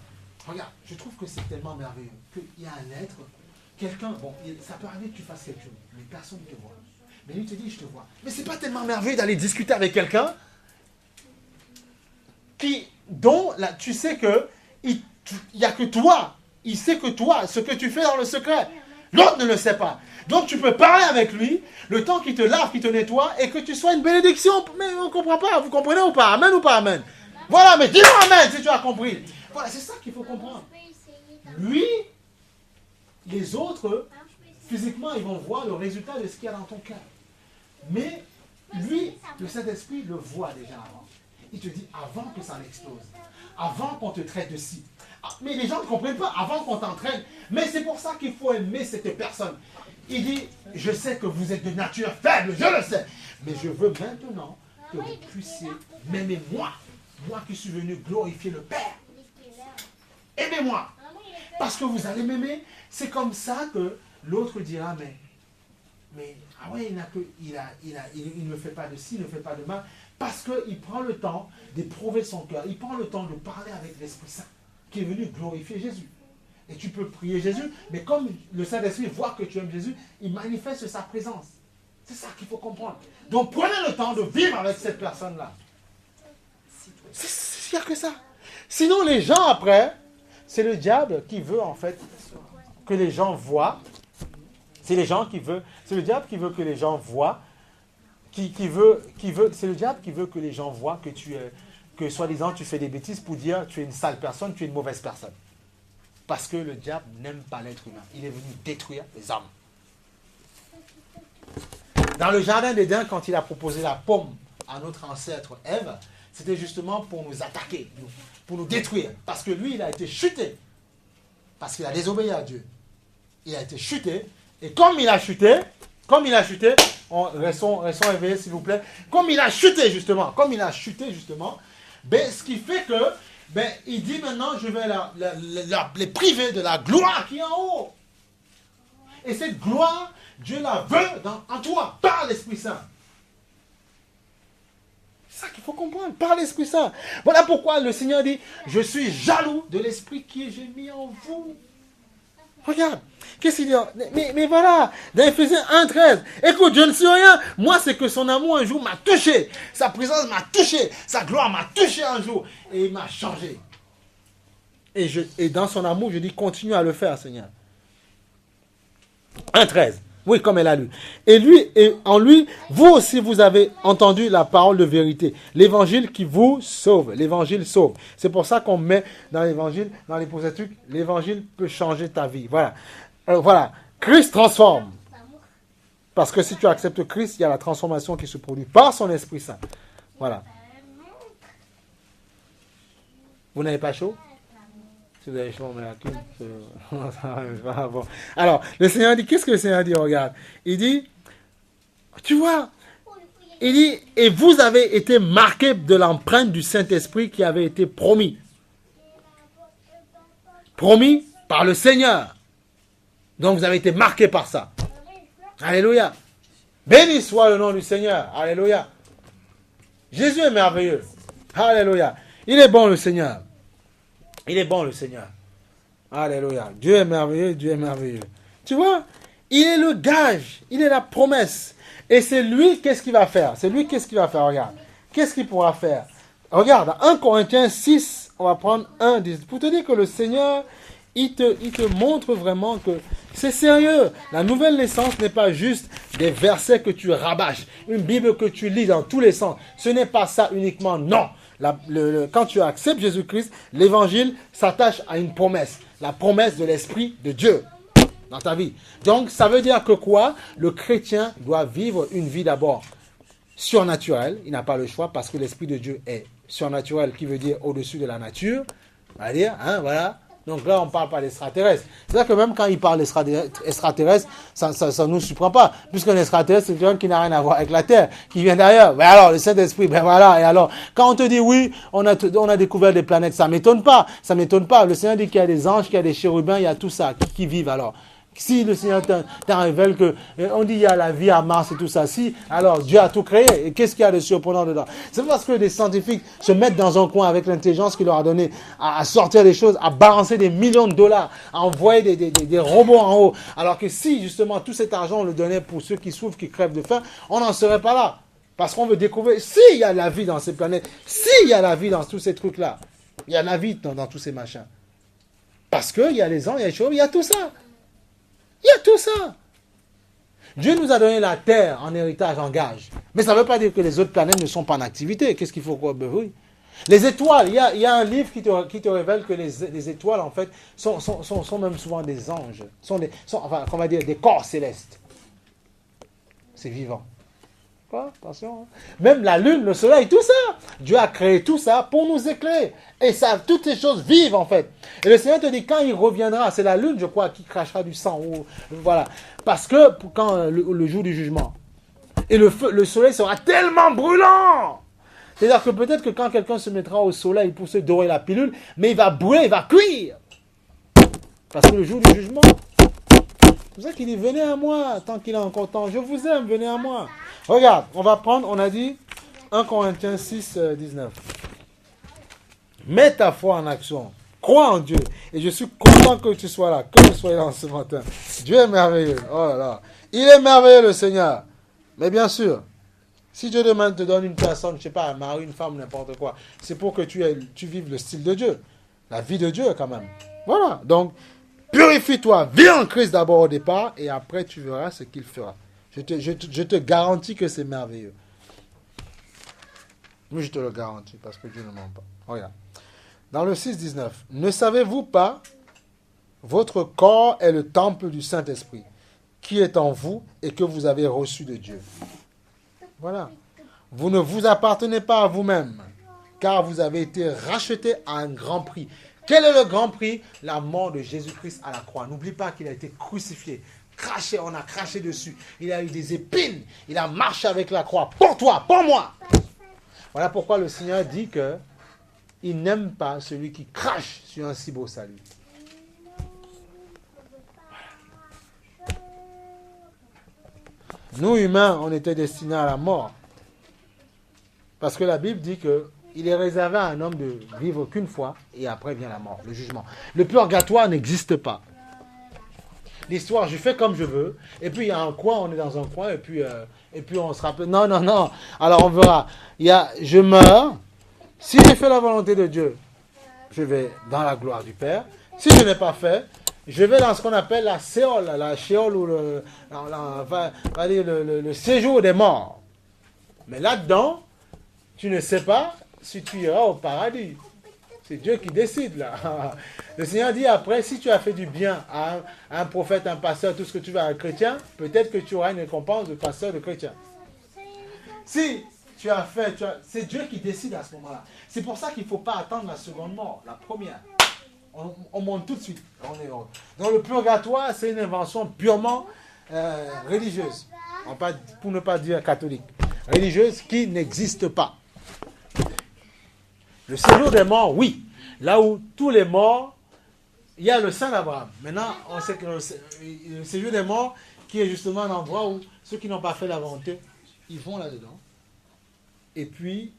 Regarde, je trouve que c'est tellement merveilleux qu'il y a un être, quelqu'un, bon, ça peut arriver que tu fasses quelque chose, mais personne ne te voit. Mais lui te dit, je te vois. Mais c'est pas tellement merveilleux d'aller discuter avec quelqu'un dont là, tu sais que il n'y a que toi. Il sait que toi, ce que tu fais dans le secret. L'autre ne le sait pas. Donc tu peux parler avec lui, le temps qu'il te lave, qu'il te nettoie, et que tu sois une bénédiction. Mais on ne comprend pas, vous comprenez ou pas? Amen ou pas amen? Voilà, mais dis-moi amen si tu as compris. Voilà, c'est ça qu'il faut comprendre. Lui, les autres, physiquement, ils vont voir le résultat de ce qu'il y a dans ton cœur. Mais lui, le Saint-Esprit le voit déjà avant. Il te dit avant que ça explose, avant qu'on te traite de ci. Mais les gens ne comprennent pas, avant qu'on t'entraîne. Mais c'est pour ça qu'il faut aimer cette personne. Il dit, je sais que vous êtes de nature faible, je le sais. Mais je veux maintenant que vous puissiez m'aimer moi. Moi qui suis venu glorifier le Père. Aimez-moi. Parce que vous allez m'aimer. C'est comme ça que l'autre dira, mais ah ouais, il ne fait pas de ci, il ne fait pas de mal. Parce qu'il prend le temps d'éprouver son cœur. Il prend le temps de parler avec l'Esprit Saint qui est venu glorifier Jésus. Et tu peux prier Jésus, mais comme le Saint-Esprit voit que tu aimes Jésus, il manifeste sa présence. C'est ça qu'il faut comprendre. Donc prenez le temps de vivre avec cette personne-là. Il n'y a que ça. Sinon, les gens après, c'est le diable qui veut en fait que les gens voient. C'est le diable qui veut que les gens voient. C'est le diable qui veut que les gens voient que soi-disant tu fais des bêtises pour dire tu es une sale personne, tu es une mauvaise personne. Parce que le diable n'aime pas l'être humain. Il est venu détruire les hommes. Dans le jardin d'Éden, quand il a proposé la pomme à notre ancêtre Ève, c'était justement pour nous attaquer, pour nous détruire. Parce que lui, il a été chuté. Parce qu'il a désobéi à Dieu. Il a été chuté. Et comme il a chuté, restons éveillés s'il vous plaît. Comme il a chuté justement, ce qui fait que, il dit maintenant, je vais les priver de la gloire qui est en haut. Et cette gloire, Dieu la veut en toi, par l'Esprit Saint. C'est ça qu'il faut comprendre, par l'Esprit Saint. Voilà pourquoi le Seigneur dit, je suis jaloux de l'Esprit que j'ai mis en vous. Regarde, qu'est-ce qu'il dit? Mais voilà, dans Éphésiens 1:13, écoute, je ne sais rien. Moi, c'est que son amour un jour m'a touché. Sa présence m'a touché. Sa gloire m'a touché un jour. Et il m'a changé. Et dans son amour, je dis, continue à le faire, Seigneur. 1:13. Oui, comme elle a lu. Et en lui, vous aussi, vous avez entendu la parole de vérité. L'évangile qui vous sauve. L'évangile sauve. C'est pour ça qu'on met dans l'évangile, dans les trucs, l'évangile peut changer ta vie. Voilà. Voilà. Christ transforme. Parce que si tu acceptes Christ, il y a la transformation qui se produit par son Esprit Saint. Voilà. Vous n'avez pas chaud? Si vous avez chaud, mais bon. Alors, le Seigneur dit, qu'est-ce que le Seigneur dit? Regarde. Il dit, tu vois, il dit, et vous avez été marqués de l'empreinte du Saint-Esprit qui avait été promis. Promis par le Seigneur. Donc, vous avez été marqués par ça. Alléluia. Béni soit le nom du Seigneur. Alléluia. Jésus est merveilleux. Alléluia. Il est bon, le Seigneur. Il est bon, le Seigneur. Alléluia. Dieu est merveilleux, Dieu est merveilleux. Tu vois, il est le gage, il est la promesse. Et c'est lui, qu'est-ce qu'il va faire? C'est lui, qu'est-ce qu'il va faire? Regarde. Qu'est-ce qu'il pourra faire? Regarde, 1 Corinthiens 6, on va prendre 1, 10. Pour te dire que le Seigneur, il te montre vraiment que c'est sérieux. La nouvelle naissance n'est pas juste des versets que tu rabâches, une Bible que tu lis dans tous les sens. Ce n'est pas ça uniquement, non. Quand tu acceptes Jésus-Christ, l'évangile s'attache à une promesse. La promesse de l'Esprit de Dieu dans ta vie. Donc, ça veut dire que quoi? Le chrétien doit vivre une vie d'abord surnaturelle. Il n'a pas le choix parce que l'Esprit de Dieu est surnaturel, qui veut dire au-dessus de la nature. On va dire, voilà. Donc là, on ne parle pas d'extraterrestres. C'est-à-dire que même quand il parle d'extraterrestres, ça ne nous surprend pas. Puisqu'un extraterrestre, c'est quelqu'un qui n'a rien à voir avec la Terre, qui vient d'ailleurs. Mais alors, le Saint-Esprit, voilà. Et alors, quand on te dit oui, on a découvert des planètes, ça ne m'étonne pas. Ça ne m'étonne pas. Le Seigneur dit qu'il y a des anges, qu'il y a des chérubins, il y a tout ça qui vivent alors. Si le Seigneur t'en révèle que, on dit il y a la vie à Mars et tout ça, si, alors Dieu a tout créé. Et qu'est-ce qu'il y a de surprenant dedans? C'est parce que des scientifiques se mettent dans un coin avec l'intelligence qu'il leur a donné à sortir des choses, à balancer des millions de dollars, à envoyer des robots en haut. Alors que si, justement, tout cet argent, on le donnait pour ceux qui souffrent, qui crèvent de faim, on n'en serait pas là. Parce qu'on veut découvrir s'il y a la vie dans ces planètes, s'il y a la vie dans tous ces trucs-là. Il y a la vie dans tous ces machins. Parce qu'il y a les anges, il y a les choses, il y a tout ça. Il y a tout ça. Dieu nous a donné la terre en héritage, en gage. Mais ça ne veut pas dire que les autres planètes ne sont pas en activité. Qu'est-ce qu'il faut quoi? Oui. Les étoiles, il y a un livre qui te révèle que les étoiles, en fait, sont même souvent des anges. Enfin, comment dire, des corps célestes. C'est vivant. Quoi? Attention. Hein. Même la lune, le soleil, tout ça. Dieu a créé tout ça pour nous éclairer. Et ça, toutes ces choses vivent, en fait. Et le Seigneur te dit, quand il reviendra, c'est la lune, je crois, qui crachera du sang. Voilà. Parce que, quand le jour du jugement, et le soleil sera tellement brûlant. C'est-à-dire que peut-être que quand quelqu'un se mettra au soleil pour se dorer la pilule, mais il va brûler, il va cuire. Parce que le jour du jugement, c'est pour ça qu'il dit, venez à moi, tant qu'il est encore temps. Je vous aime, venez à moi. Regarde, on va prendre, on a dit 1 Corinthiens 6, 19. Mets ta foi en action. Crois en Dieu. Et je suis content que tu sois là, que tu sois là ce matin. Dieu est merveilleux. Oh là là. Il est merveilleux, le Seigneur. Mais bien sûr, si Dieu demain te donne une personne, je ne sais pas, un mari, une femme, n'importe quoi, c'est pour que tu vives le style de Dieu. La vie de Dieu, quand même. Voilà. Donc, purifie-toi. Vis en Christ d'abord au départ, et après, tu verras ce qu'il fera. Je te garantis que c'est merveilleux. Oui, je te le garantis, parce que Dieu ne ment pas. Regarde. Dans le 6,19, ne savez-vous pas, votre corps est le temple du Saint-Esprit, qui est en vous et que vous avez reçu de Dieu. Voilà. Vous ne vous appartenez pas à vous-même, car vous avez été rachetés à un grand prix. Quel est le grand prix? La mort de Jésus-Christ à la croix. N'oublie pas qu'il a été crucifié, craché, on a craché dessus. Il a eu des épines, il a marché avec la croix. Pour toi, pour moi. Voilà pourquoi le Seigneur dit que il n'aime pas celui qui crache sur un si beau salut. Nous, humains, on était destinés à la mort. Parce que la Bible dit qu'il est réservé à un homme de vivre qu'une fois, et après vient la mort, le jugement. Le purgatoire n'existe pas. L'histoire, je fais comme je veux, et puis il y a un coin, on est dans un coin, et puis on se rappelle, non. Alors on verra, je meurs, si j'ai fait la volonté de Dieu, je vais dans la gloire du Père. Si je n'ai pas fait, je vais dans ce qu'on appelle la Sheol ou le séjour des morts. Mais là-dedans, tu ne sais pas si tu iras au paradis. C'est Dieu qui décide là. Le Seigneur dit après, si tu as fait du bien à un prophète, un pasteur, tout ce que tu veux à un chrétien, peut-être que tu auras une récompense de pasteur, de chrétien. Si tu as fait, c'est Dieu qui décide à ce moment-là. C'est pour ça qu'il ne faut pas attendre la seconde mort, la première. On monte tout de suite. Dans le purgatoire, c'est une invention purement religieuse. Pour ne pas dire catholique. Religieuse qui n'existe pas. Le séjour des morts, oui. Là où tous les morts, il y a le sein d'Abraham. Maintenant, on sait que le séjour des morts, qui est justement un endroit où ceux qui n'ont pas fait la volonté, ils vont là-dedans. Et puis,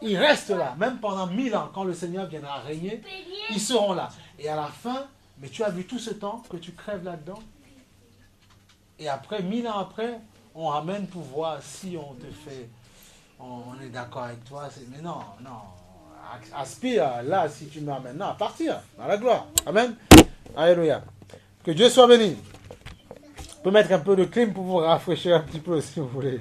ils restent là, même pendant 1000 ans, quand le Seigneur viendra régner, ils seront là. Et à la fin, mais tu as vu tout ce temps que tu crèves là-dedans. Et après, 1000 ans après, on ramène pour voir si on te fait, on est d'accord avec toi. Mais non. Aspire là, si tu meurs maintenant, à partir dans la gloire. Amen. Alléluia. Que Dieu soit béni. Je peux mettre un peu de clim pour vous rafraîchir un petit peu si vous voulez.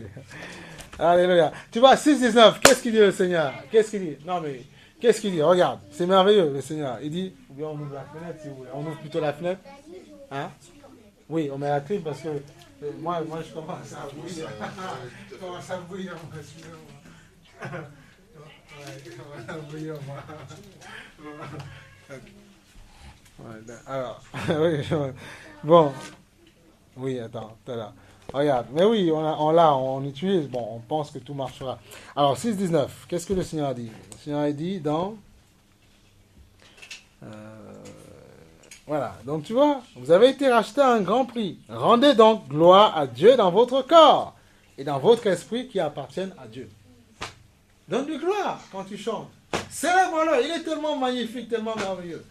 Alléluia. Tu vois, 6,19, qu'est-ce qu'il dit le Seigneur? Qu'est-ce qu'il dit? Non mais, qu'est-ce qu'il dit? Regarde, c'est merveilleux le Seigneur. Il dit, ou bien on ouvre la fenêtre si vous voulez. On ouvre plutôt la fenêtre. Hein? Oui, on met la clim parce que moi je commence à bouillir. Je commence à bouillir, moi, excusez-moi. Alors, oui, bon, oui, attends, t'es là. Regarde, mais oui, on utilise, bon, on pense que tout marchera. Alors, 6,19, qu'est-ce que le Seigneur dit? Le Seigneur dit dans... voilà, donc tu vois, vous avez été racheté à un grand prix. Rendez donc gloire à Dieu dans votre corps et dans votre esprit qui appartiennent à Dieu. Donne-lui gloire quand tu chantes. Célèbre-le, il est tellement magnifique, tellement merveilleux.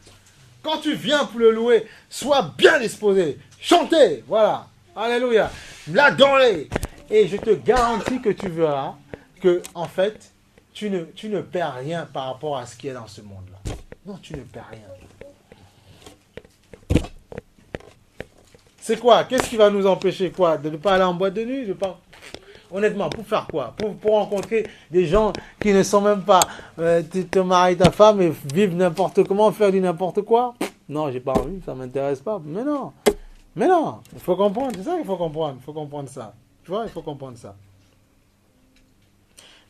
Quand tu viens pour le louer, sois bien disposé. Chantez, voilà. Alléluia. L'adorez. Et je te garantis que tu verras que, en fait, tu ne perds rien par rapport à ce qui est dans ce monde-là. Non, tu ne perds rien. C'est quoi? Qu'est-ce qui va nous empêcher quoi? De ne pas aller en boîte de nuit? Honnêtement, pour faire quoi? Pour rencontrer des gens qui ne sont même pas... tu te maries ta femme et vivre n'importe comment, faire du n'importe quoi? Non, j'ai pas envie, ça m'intéresse pas. Mais non, il faut comprendre, c'est ça qu'il faut comprendre. Il faut comprendre ça. Tu vois, il faut comprendre ça.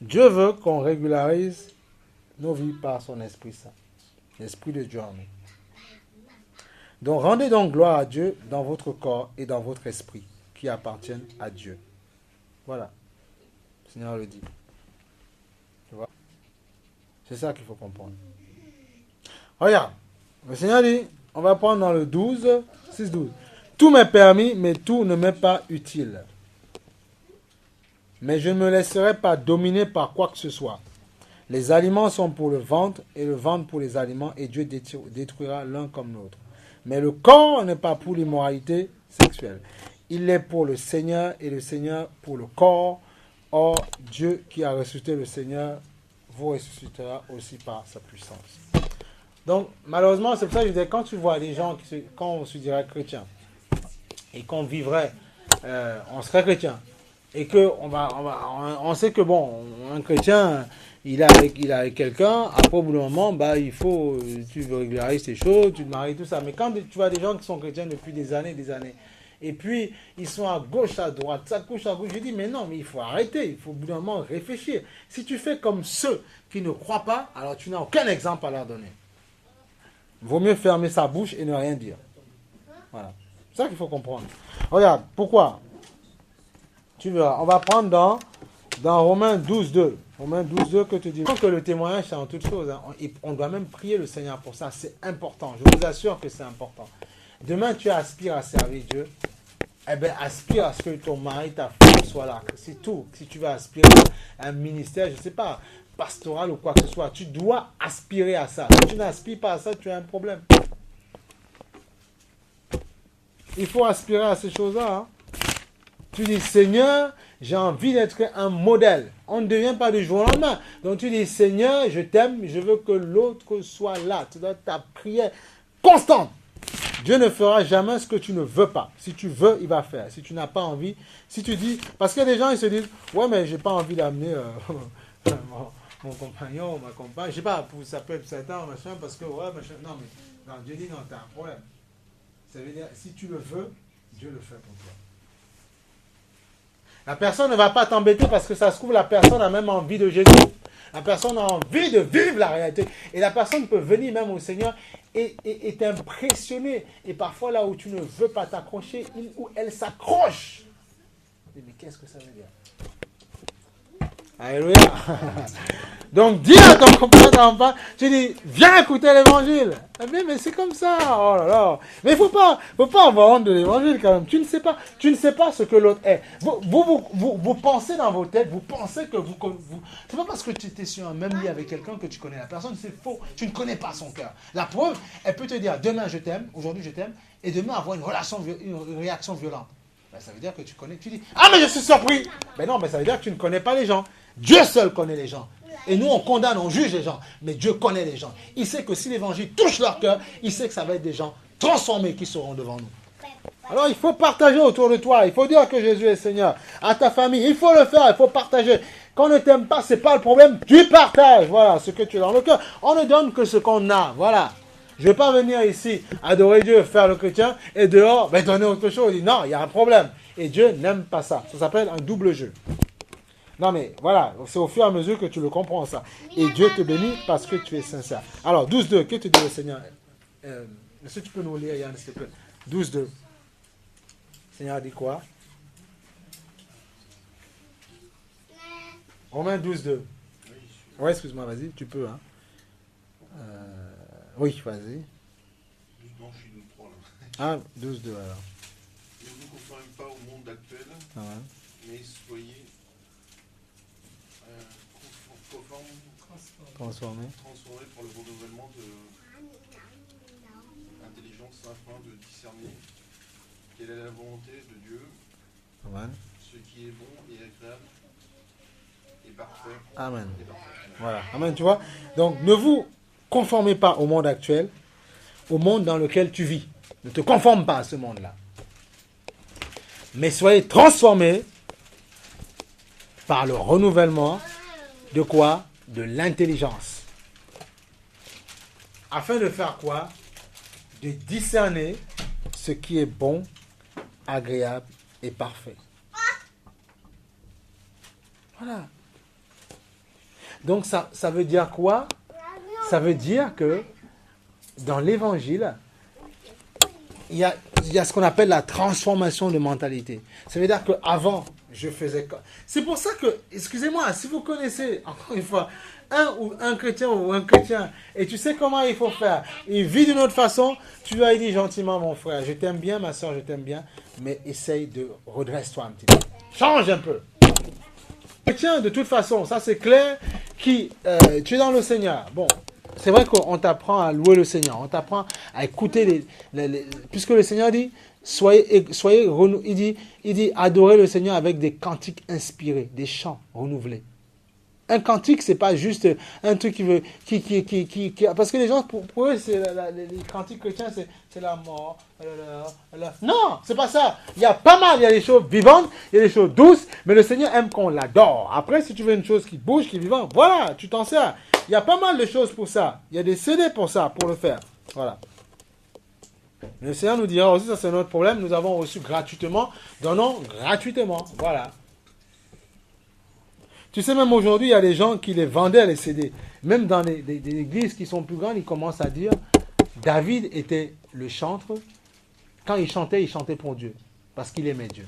Dieu veut qu'on régularise nos vies par son Esprit Saint. L'Esprit de Dieu en nous. Donc, rendez donc gloire à Dieu dans votre corps et dans votre esprit, qui appartiennent à Dieu. Voilà. Le Seigneur le dit. Tu vois? C'est ça qu'il faut comprendre. Regarde. Le Seigneur dit, on va prendre dans le 12, 6-12. Tout m'est permis, mais tout ne m'est pas utile. Mais je ne me laisserai pas dominer par quoi que ce soit. Les aliments sont pour le ventre, et le ventre pour les aliments, et Dieu détruira l'un comme l'autre. Mais le corps n'est pas pour l'immoralité sexuelle. Il est pour le Seigneur, et le Seigneur pour le corps. Or, Dieu qui a ressuscité le Seigneur, vous ressuscitera aussi par sa puissance. Donc, malheureusement, c'est pour ça que je disais, quand tu vois des gens, quand on se dirait chrétien, et qu'on vivrait, on serait chrétien, et on sait que bon, un chrétien, il est avec quelqu'un, après au bout d'un moment, tu veux régulariser tes choses, tu te maries, tout ça. Mais quand tu vois des gens qui sont chrétiens depuis des années, et puis ils sont à gauche, à droite, ça couche à gauche, je dis, mais non, mais il faut arrêter, il faut au bout d'un moment réfléchir. Si tu fais comme ceux qui ne croient pas, alors tu n'as aucun exemple à leur donner. Vaut mieux fermer sa bouche et ne rien dire. Voilà. C'est ça qu'il faut comprendre. Regarde, pourquoi? Tu verras. On va prendre dans Romains 12.2. Romains 12.2 que tu dis. Que le témoignage, c'est en toute chose. Hein. On doit même prier le Seigneur pour ça. C'est important. Je vous assure que c'est important. Demain, tu aspires à servir Dieu. Eh bien, aspire à ce que ton mari, ta femme soit là. C'est tout. Si tu veux aspirer à un ministère, je ne sais pas, pastoral ou quoi que ce soit, tu dois aspirer à ça. Si tu n'aspires pas à ça, tu as un problème. Il faut aspirer à ces choses-là. Hein. Tu dis, Seigneur, j'ai envie d'être un modèle. On ne devient pas du jour au lendemain. Donc tu dis, Seigneur, je t'aime, je veux que l'autre soit là. Tu dois ta prière constante. Dieu ne fera jamais ce que tu ne veux pas. Si tu veux, il va faire. Si tu n'as pas envie, si tu dis... Parce que des gens, ils se disent, ouais, mais j'ai pas envie d'amener mon compagnon, ma compagne. Je sais pas, ça peut être Satan, machin, parce que, ouais, machin. Non, mais non, Dieu dit, non, tu as un problème. Ça veut dire, si tu le veux, Dieu le fait pour toi. La personne ne va pas t'embêter parce que ça se trouve, la personne a même envie de Jésus. La personne a envie de vivre la réalité. Et la personne peut venir même au Seigneur et t'impressionner. Et parfois, là où tu ne veux pas t'accrocher, il ou elle s'accroche. Mais qu'est-ce que ça veut dire? Alléluia. Donc, dis à ton compagnon, tu dis, viens écouter l'évangile. Mais c'est comme ça. Oh là là. Mais il faut pas avoir honte de l'évangile quand même. Tu ne sais pas ce que l'autre est. Vous pensez dans vos têtes, vous pensez que c'est pas parce que tu étais sur un même lit avec quelqu'un que tu connais la personne, c'est faux. Tu ne connais pas son cœur. La preuve, elle peut te dire, demain je t'aime, aujourd'hui je t'aime, et demain avoir une réaction violente. Ben, ça veut dire que tu connais. Tu dis, ah mais je suis surpris. Ben non, mais ça veut dire que tu ne connais pas les gens. Dieu seul connaît les gens. Et nous, on condamne, on juge les gens. Mais Dieu connaît les gens. Il sait que si l'évangile touche leur cœur, il sait que ça va être des gens transformés qui seront devant nous. Alors, il faut partager autour de toi. Il faut dire que Jésus est Seigneur. À ta famille, il faut le faire. Il faut partager. Quand on ne t'aime pas, ce n'est pas le problème. Tu partages. Voilà, ce que tu as dans le cœur. On ne donne que ce qu'on a. Voilà. Je ne vais pas venir ici adorer Dieu, faire le chrétien, et dehors, donner autre chose. Il dit, non, il y a un problème. Et Dieu n'aime pas ça. Ça s'appelle un double jeu. Non mais voilà, c'est au fur et à mesure que tu le comprends ça. Et Dieu te bénit parce que tu es sincère. Alors 12.2, que te dit le Seigneur? Est-ce que tu peux nous lire, Yann, s'il te plaît? 12.2. Le Seigneur dit quoi? Romains 12.2. Oui, excuse-moi, vas-y, tu peux. Hein. Oui, vas-y. Ah, 12.2 alors. Ne vous conformez pas au monde actuel, mais soyez transformé pour le renouvellement de l'intelligence afin de discerner quelle est la volonté de Dieu, Amen. Ce qui est bon et agréable et parfait. Amen. Voilà, Amen, tu vois. Donc, ne vous conformez pas au monde actuel, au monde dans lequel tu vis. Ne te conforme pas à ce monde-là. Mais soyez transformés par le renouvellement de quoi? De l'intelligence. Afin de faire quoi? De discerner ce qui est bon, agréable et parfait. Voilà. Donc ça veut dire quoi? Ça veut dire que dans l'évangile, il y a ce qu'on appelle la transformation de mentalité. Ça veut dire qu'avant, je faisais... C'est pour ça que, excusez-moi, si vous connaissez, encore une fois, un chrétien ou un chrétien, et tu sais comment il faut faire, il vit d'une autre façon, tu lui as dit gentiment, mon frère, je t'aime bien, ma soeur, je t'aime bien, mais essaye de redresse-toi un petit peu. Change un peu. Chrétien, de toute façon, ça c'est clair, tu es dans le Seigneur. Bon, c'est vrai qu'on t'apprend à louer le Seigneur, on t'apprend à écouter puisque le Seigneur dit, il dit adorez le Seigneur avec des cantiques inspirés, des chants renouvelés. Un cantique, c'est pas juste un truc parce que les gens, pour eux, les cantiques chrétiens, c'est la mort. Non, c'est pas ça. Il y a pas mal, il y a des choses vivantes, il y a des choses douces, mais le Seigneur aime qu'on l'adore. Après, si tu veux une chose qui bouge, qui est vivante, voilà, tu t'en sers. Il y a pas mal de choses pour ça. Il y a des CD pour ça, pour le faire. Voilà. Le Seigneur nous dira aussi, ça c'est notre problème, nous avons reçu gratuitement, donnons gratuitement. Voilà. Tu sais, même aujourd'hui, il y a des gens qui les vendaient, les CD. Même dans des églises qui sont plus grandes, ils commencent à dire, David était le chantre. Quand il chantait pour Dieu, parce qu'il aimait Dieu.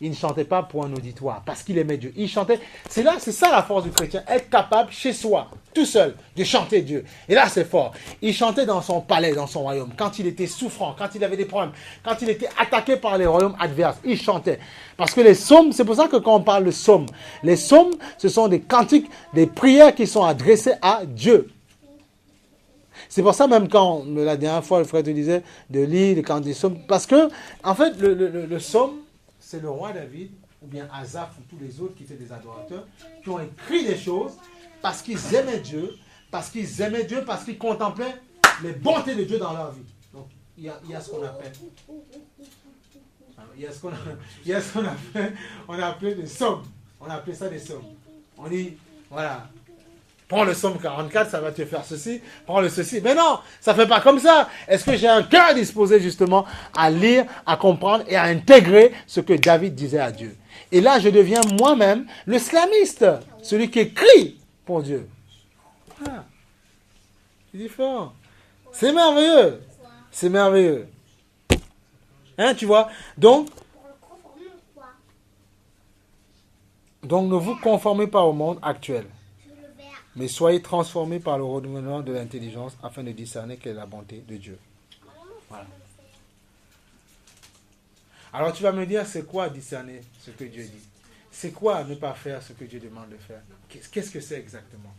Il ne chantait pas pour un auditoire, parce qu'il aimait Dieu. Il chantait. C'est ça la force du chrétien, être capable chez soi, tout seul, de chanter Dieu. Et là, c'est fort. Il chantait dans son palais, dans son royaume, quand il était souffrant, quand il avait des problèmes, quand il était attaqué par les royaumes adverses. Il chantait. Parce que les psaumes, c'est pour ça que quand on parle de psaumes, les psaumes, ce sont des cantiques, des prières qui sont adressées à Dieu. C'est pour ça même quand, la dernière fois, le frère te disait de lire les cantiques des psaumes, parce que, en fait, le psaume, c'est le roi David, ou bien Asaph, ou tous les autres qui étaient des adorateurs, qui ont écrit des choses parce qu'ils aimaient Dieu, parce qu'ils contemplaient les bontés de Dieu dans leur vie. Donc, il y a ce qu'on appelle, on a appelé des psaumes. On a appelé ça des psaumes. On dit, voilà, prends le psaume 44, ça va te faire ceci. Prends le ceci. Mais non, ça ne fait pas comme ça. Est-ce que j'ai un cœur disposé justement à lire, à comprendre et à intégrer ce que David disait à Dieu? Et là, je deviens moi-même le slamiste, celui qui écrit pour Dieu. Ah, c'est différent. C'est merveilleux. C'est merveilleux. Hein, tu vois? Donc, ne vous conformez pas au monde actuel, mais soyez transformés par le renouvellement de l'intelligence afin de discerner quelle est la bonté de Dieu. Voilà. Alors tu vas me dire, c'est quoi discerner ce que Dieu dit? C'est quoi ne pas faire ce que Dieu demande de faire? Qu'est-ce que c'est exactement?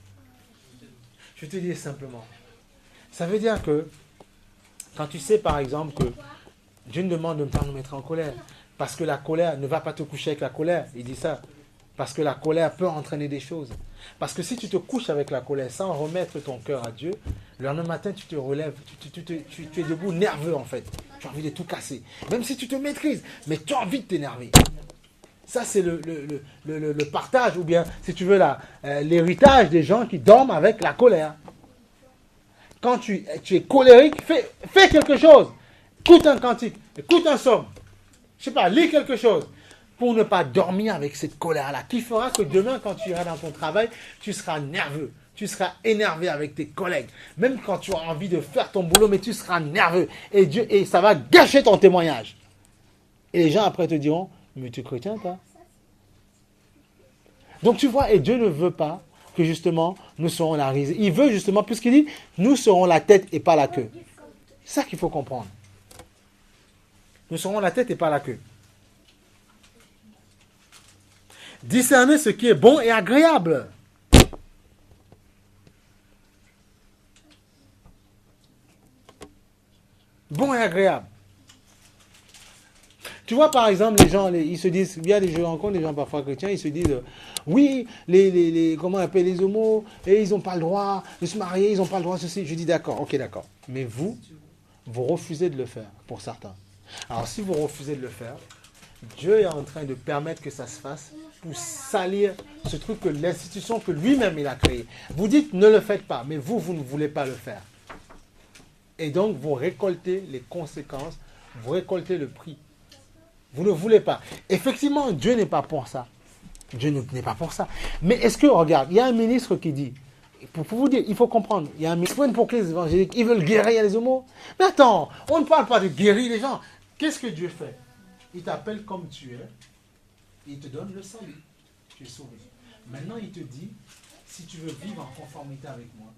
Je te dis simplement. Ça veut dire que quand tu sais par exemple que Dieu nous demande de ne pas nous mettre en colère, parce que la colère, ne va pas te coucher avec la colère, il dit ça. Parce que la colère peut entraîner des choses. Parce que si tu te couches avec la colère sans remettre ton cœur à Dieu, le lendemain matin, tu te relèves, tu es debout nerveux en fait. Tu as envie de tout casser. Même si tu te maîtrises, mais tu as envie de t'énerver. Ça, c'est le partage, ou bien, si tu veux, l'héritage des gens qui dorment avec la colère. Quand tu es colérique, fais quelque chose. Écoute un cantique, écoute un psaume. Je sais pas, lis quelque chose. Pour ne pas dormir avec cette colère-là, qui fera que demain, quand tu iras dans ton travail, tu seras nerveux, tu seras énervé avec tes collègues. Même quand tu auras envie de faire ton boulot, mais tu seras nerveux. Et ça va gâcher ton témoignage. Et les gens après te diront, mais tu es chrétien, toi? Donc tu vois, et Dieu ne veut pas que justement, nous serons la risée. Il veut justement, puisqu'il dit, nous serons la tête et pas la queue. C'est ça qu'il faut comprendre. Nous serons la tête et pas la queue. Discerner ce qui est bon et agréable. Bon et agréable. Tu vois, par exemple, les gens, ils se disent, je rencontre des gens parfois chrétiens, ils se disent, oui, comment on appelle les homos, et ils n'ont pas le droit de se marier, ils n'ont pas le droit de ceci. Je dis d'accord, ok, d'accord. Mais vous refusez de le faire, pour certains. Alors, si vous refusez de le faire, Dieu est en train de permettre que ça se fasse pour salir ce truc que l'institution que lui-même il a créé. Vous dites ne le faites pas, mais vous ne voulez pas le faire. Et donc vous récoltez les conséquences, vous récoltez le prix. Vous ne voulez pas. Effectivement, Dieu n'est pas pour ça. Dieu n'est pas pour ça. Mais est-ce que, regarde, il y a un ministre qui dit, pour vous dire, il faut comprendre, il y a un ministre pour que les évangéliques, ils veulent guérir les homos. Mais attends, on ne parle pas de guérir les gens. Qu'est-ce que Dieu fait? Il t'appelle comme tu es, il te donne le salut. Tu es sauvé. Maintenant, il te dit, si tu veux vivre en conformité avec moi,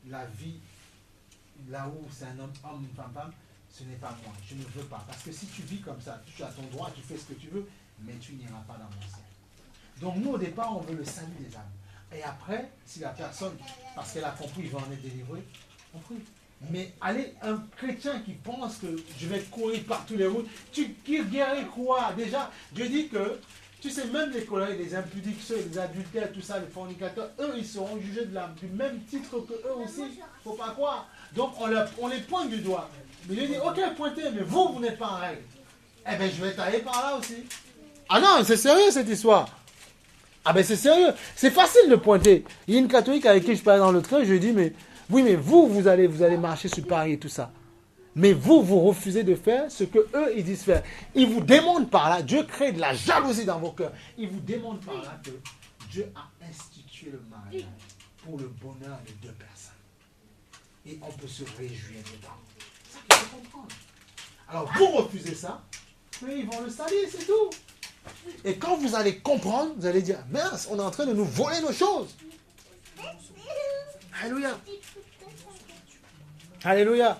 la vie, là où c'est un homme, une femme, ce n'est pas moi. Je ne veux pas. Parce que si tu vis comme ça, tu as ton droit, tu fais ce que tu veux, mais tu n'iras pas dans mon sein. Donc nous, au départ, on veut le salut des âmes. Et après, si la personne, parce qu'elle a compris, je vais en être délivré, on prie. Mais allez, un chrétien qui pense que je vais courir par tous les routes, tu guéris quoi? Déjà, Dieu dit que, tu sais, même les colériques, les impudiques, ceux, les adultères, tout ça, les fornicateurs, eux, ils seront jugés du même titre que eux aussi. Il ne faut pas croire. Donc, on les pointe du doigt. Mais Dieu dit, ok, pointez, mais vous n'êtes pas en règle. Eh bien, je vais tailler par là aussi. Ah non, c'est sérieux cette histoire. Ah ben c'est sérieux. C'est facile de pointer. Il y a une catholique avec qui je parlais dans le train, je lui ai dit, mais oui, mais vous allez marcher sur Paris et tout ça. Mais vous refusez de faire ce que eux ils disent faire. Ils vous démontrent par là, Dieu crée de la jalousie dans vos cœurs. Ils vous démontrent par là que Dieu a institué le mariage pour le bonheur de deux personnes. Et on peut se réjouir dedans. C'est ça qu'il faut comprendre. Alors vous refusez ça, mais ils vont le salir, c'est tout. Et quand vous allez comprendre, vous allez dire, mince, on est en train de nous voler nos choses. Alléluia. Alléluia.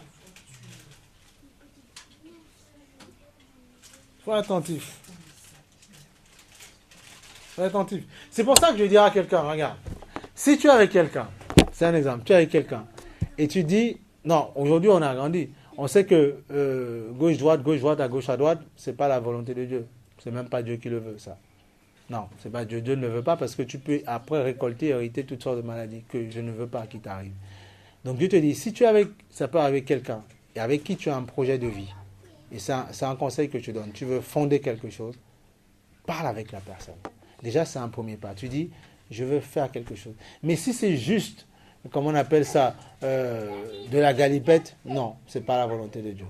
Sois attentif. Sois attentif. C'est pour ça que je dirais à quelqu'un, regarde, si tu es avec quelqu'un, c'est un exemple, tu es avec quelqu'un, et tu dis, non, aujourd'hui on a grandi, on sait que gauche-droite, à gauche-à-droite, c'est pas la volonté de Dieu. C'est même pas Dieu qui le veut, ça. Non, c'est pas Dieu. Dieu ne le veut pas parce que tu peux après récolter, hériter toutes sortes de maladies que je ne veux pas qui t'arrivent. Donc Dieu te dit, si tu es avec, ça peut avec quelqu'un et avec qui tu as un projet de vie, et c'est un conseil que tu donnes, tu veux fonder quelque chose, parle avec la personne. Déjà, c'est un premier pas. Tu dis, je veux faire quelque chose. Mais si c'est juste, comment on appelle ça, de la galipette, non, c'est pas la volonté de Dieu.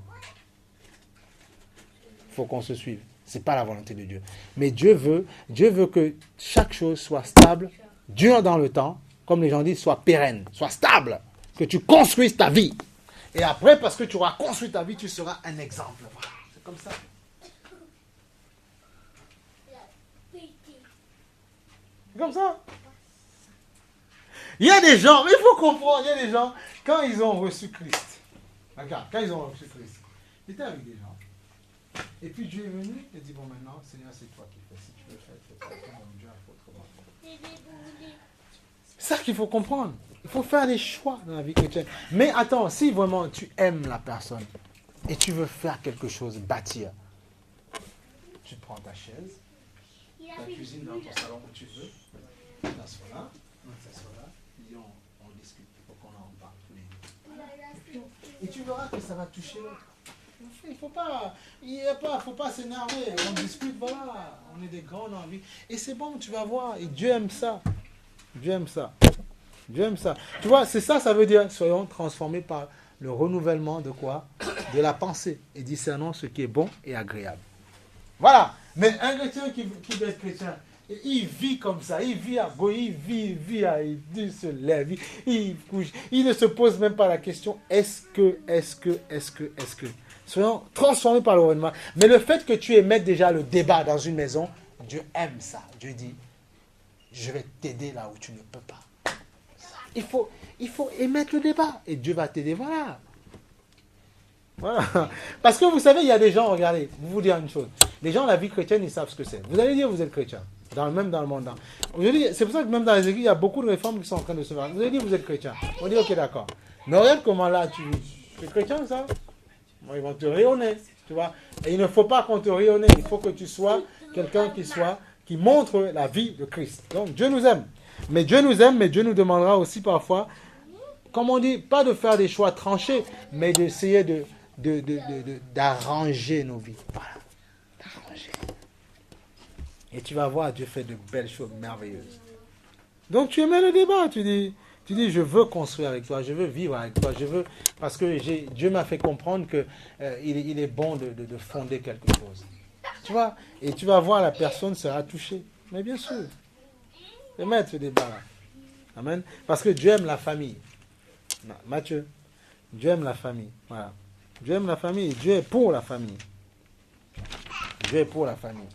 Il faut qu'on se suive. C'est pas la volonté de Dieu. Mais Dieu veut que chaque chose soit stable, dure dans le temps, comme les gens disent, soit pérenne, soit stable, que tu construises ta vie. Et après, parce que tu auras construit ta vie, tu seras un exemple. Voilà, c'est comme ça. C'est comme ça. Il y a des gens, il faut comprendre, il y a des gens, quand ils ont reçu Christ, regarde, quand ils ont reçu Christ, ils étaient avec des gens. Et puis Dieu est venu et dit, bon maintenant, Seigneur, c'est toi qui fais. Si tu veux faire, fais-toi. Mon Dieu, il faut autrement. C'est ça qu'il faut comprendre. Il faut faire des choix dans la vie chrétienne. Mais attends, si vraiment tu aimes la personne et tu veux faire quelque chose, bâtir, tu prends ta chaise, ta cuisine dans ton salon où tu veux, tu t'assois là, et on discute, il faut qu'on en parle tous les deux. Et tu verras que ça va toucher l'autre. Il ne faut pas s'énerver. On discute, voilà. On est des grands dans la vie. Et c'est bon, tu vas voir. Et Dieu aime ça. Dieu aime ça. Dieu aime ça. Tu vois, c'est ça, ça veut dire, soyons transformés par le renouvellement de quoi? De la pensée. Et discernons ce qui est bon et agréable. Voilà. Mais un chrétien qui veut être chrétien, il vit comme ça. Il vit à gauche, il se lève, il couche. Il ne se pose même pas la question, est-ce que. Soyons transformés par le renouvellement. Mais le fait que tu émettes déjà le débat dans une maison, Dieu aime ça. Dieu dit, je vais t'aider là où tu ne peux pas. Il faut émettre le débat. Et Dieu va t'aider. Voilà. Parce que vous savez, il y a des gens, regardez, vous dire une chose. Les gens, la vie chrétienne, ils savent ce que c'est. Vous allez dire, vous êtes chrétien. Même dans le monde. C'est pour ça que même dans les églises, il y a beaucoup de réformes qui sont en train de se faire. Vous allez dire, vous êtes chrétien. On dit, ok, d'accord. Mais regarde comment là, tu es chrétien, ça? Ils vont te rayonner, tu vois. Et il ne faut pas qu'on te rayonne. Il faut que tu sois quelqu'un qui montre la vie de Christ. Donc Dieu nous aime. Mais Dieu nous demandera aussi parfois, comme on dit, pas de faire des choix tranchés, mais d'essayer d'arranger nos vies. Voilà. D'arranger. Et tu vas voir Dieu faire de belles choses merveilleuses. Donc tu aimais le débat, tu dis, je veux construire avec toi, je veux vivre avec toi, parce que Dieu m'a fait comprendre que il est bon de fonder quelque chose. Tu vois, et tu vas voir la personne sera touchée. Mais bien sûr, c'est mettre ce débat-là. Amen. Parce que Dieu aime la famille. Non, Matthieu, Dieu aime la famille. Voilà. Dieu aime la famille, Dieu est pour la famille. Dieu est pour la famille.